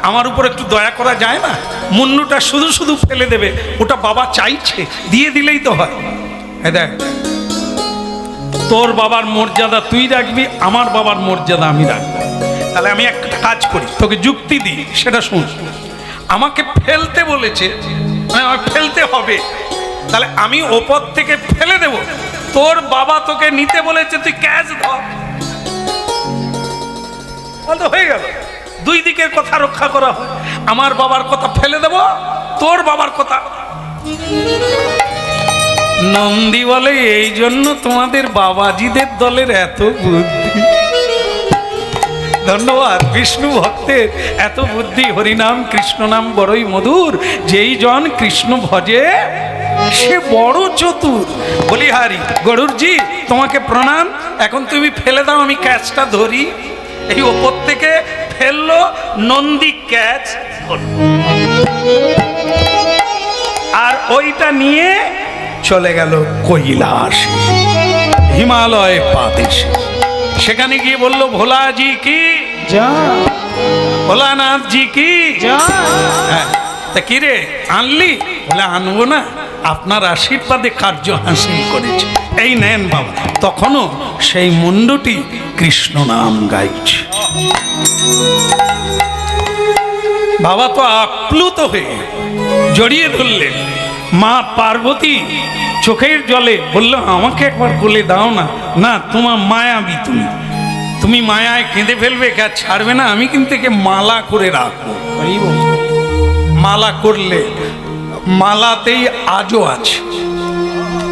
আমার উপর একটু দয়া করা যায় না? মুন্ডুটা শুধু শুধু ফেলে দেবে, ওটা বাবা চাইছে, দিয়ে দিলেই তো হয়। দেখ, তোর বাবার মর্যাদা তুই রাখবি, আমার বাবার মর্যাদা আমি রাখবো। তাহলে আমি একটা কাজ করি, তোকে যুক্তি দিই, সেটা শুন। আমাকে ফেলতে বলেছে, মানে আমাকে ফেলতে হবে, তাহলে আমি ওপর থেকে ফেলে দেব। তোর বাবা তোকে নিতে বলেছে, তুই ক্যাচ ধর, বলতে হয়ে গেল। দুই দিকের কথা রক্ষা করা হয়। আমার বাবার কথা ফেলে দেব, তোর বাবার কথা। নন্দী বলে, এই জন্য তোমাদের বাবাজিদের দলের এত বুদ্ধি। ধন্যবাদ, বিষ্ণু ভক্তের এত বুদ্ধি। হরিনাম কৃষ্ণ নাম বড়ই মধুর, যেই জন কৃষ্ণ ভজে সে বড় চতুর। বলি হারি গরুরজি, তোমাকে প্রণাম। এখন তুমি ফেলে দাও, আমি ক্যাচটা ধরি। এই ওপর থেকে ফেললো, নন্দী ক্যাচ আর ওইটা নিয়ে চলে গেল কৈলাস, হিমালয় পাদেশে। সেখানে গিয়ে বললো, ভোলাজি কি জয়, ভোলানাথ জি কি জয়। হ্যাঁ, তা কি রে আনলি? বলে, আনবো না, আপনার আশীর্বাদে কার্য হাসিল করেছে, এই নেন বাবা। তখনও সেই মুন্ডটি কৃষ্ণ নাম গাইছে। বাবা তো আপ্লুত হয়ে জড়িয়ে ধরলেন। মা পার্বতী চোখের জলে বলল, আমাকে একবার কোলে দাও না। না, তোমার মায়াবী, তুমি মায়ায় কেঁদে ফেলবে, কে ছাড়বে না। আমি কিন্তু একে মালা করে রাখবো। মালা করলে মালাতেই আজও আছে।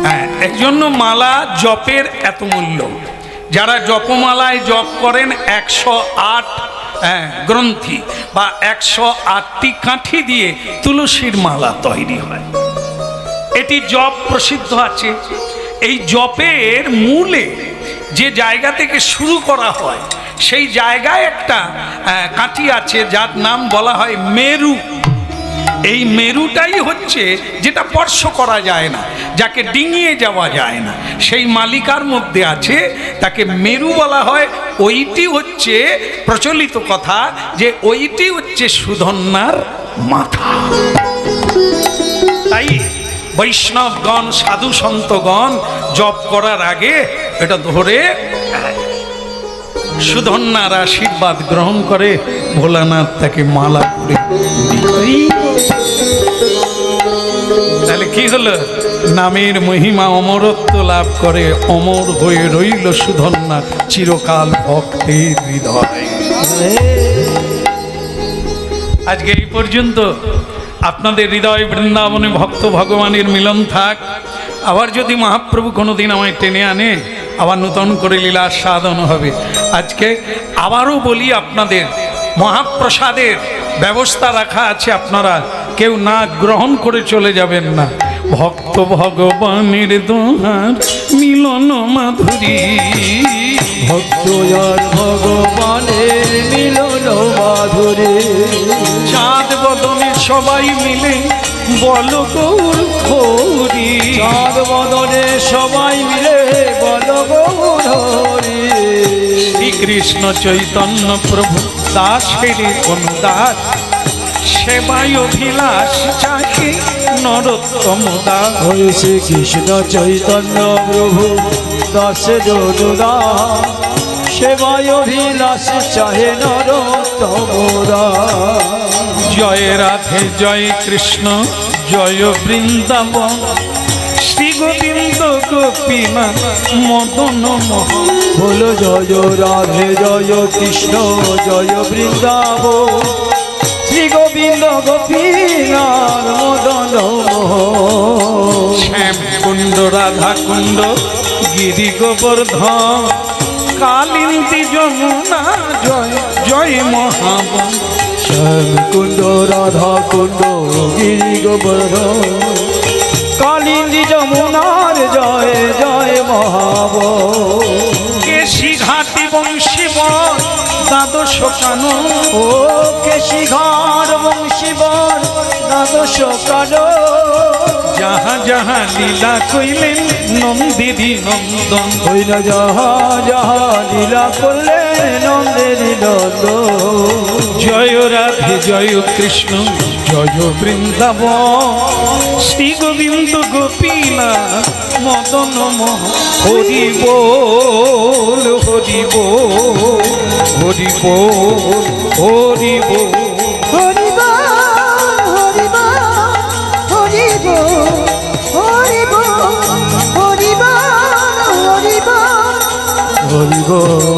হ্যাঁ, এই জন্য মালা জপের এত মূল্য। যারা জপমালায় জপ করেন 108 গ্রন্থি বা 108টি কাঠি দিয়ে তুলসীর মালা তৈরি হয়। এটি জপ প্রসিদ্ধ আছে। এই জপের মূলে যে জায়গা থেকে শুরু করা হয়, সেই জায়গায় একটা কাঠি আছে যার নাম বলা হয় মেরু। এই মেরুটাই হচ্ছে যেটা স্পর্শ করা যায় না, যাকে ডিঙিয়ে যাওয়া যায় না, সেই মালিকার মধ্যে আছে, তাকে মেরু বলা হয়। ওইটি হচ্ছে প্রচলিত কথা যে ওইটি হচ্ছে সুধন্যার মাথা। তাই বৈষ্ণবগণ, সাধু সন্তগণ জপ করার আগে এটা ধরে সুধন্যার আশীর্বাদ গ্রহণ করে, ভোলানাথ তাকে মালা করে। তাহলে কি হলো? নামের মহিমা অমরত্ব লাভ করে, অমর হয়ে রইল সুধন্যার চিরকাল ভক্তের হৃদয়। আজকে এই পর্যন্ত আপনাদের হৃদয় বৃন্দাবনে ভক্ত ভগবানের মিলন থাক। আবার যদি মহাপ্রভু কোনোদিন আমায় টেনে আনে, আবার নতুন করে লীলা সাধন হবে। আজকে আবারও বলি, আপনাদের মহাপ্রসাদের ব্যবস্থা রাখা আছে, আপনারা কেউ না গ্রহণ করে চলে যাবেন না। ভক্ত ভগবানের দোহার মিলন মাধুরী, ভক্ত আর ভগবানের মিলন মাধুরী। চাঁদ বদনে সবাই মিলে বল গৌর হরি, চাঁদ বদনে সবাই মিলে বল গৌর হরি। শ্রীকৃষ্ণ চৈতন্য প্রভু দাসের অনুদাস, সেবায় অভিলাষ চাহে নরোত্তম দাস। হরে শ্রী কৃষ্ণ চৈতন্য প্রভু দাসের অনুদাস, সেবায় অভিলাষ চাহে নরোত্তম দাস। জয় রাধে জয় কৃষ্ণ জয় বৃন্দাবন, শ্রী গোবিন্দ গোপীনাথ মদন মোহন। বলো জয় রাধে জয় কৃষ্ণ জয় বৃন্দাবন, শ্রী গোবিন্দ গোপীনাথ মদন মোহন। শ্যাম কুণ্ড রাধা কুণ্ড গিরি গোবর্ধন, কালিন্দী যমুনা জয় জয় মহাবন। শ্যাম কুণ্ড রাধা কুণ্ড গিরি গোবর্ধন, কালিন্দী যমুনার জয় জয় মহাবন। কেশি ঘাটি বংশীবর দ্বাদশ কানন, ও কেশি ঘাট বংশীবর দ্বাদশ কানন। যাহা যাহা লীলা কইলেন নন্দেরি নন্দন। ওই না যাহা যাহা লীলা করলেন নন্দেরি নন্দন। জয় রাধে জয় কৃষ্ণ জয় বৃন্দাবন, শ্রী গোবিন্দ গোপীনাথ মদন মোহন। হরি বল হরি বল হরি বল হরি বল। হরি বল হরি বল হরি বল হরি বল হরি বল হরি বল হরি বল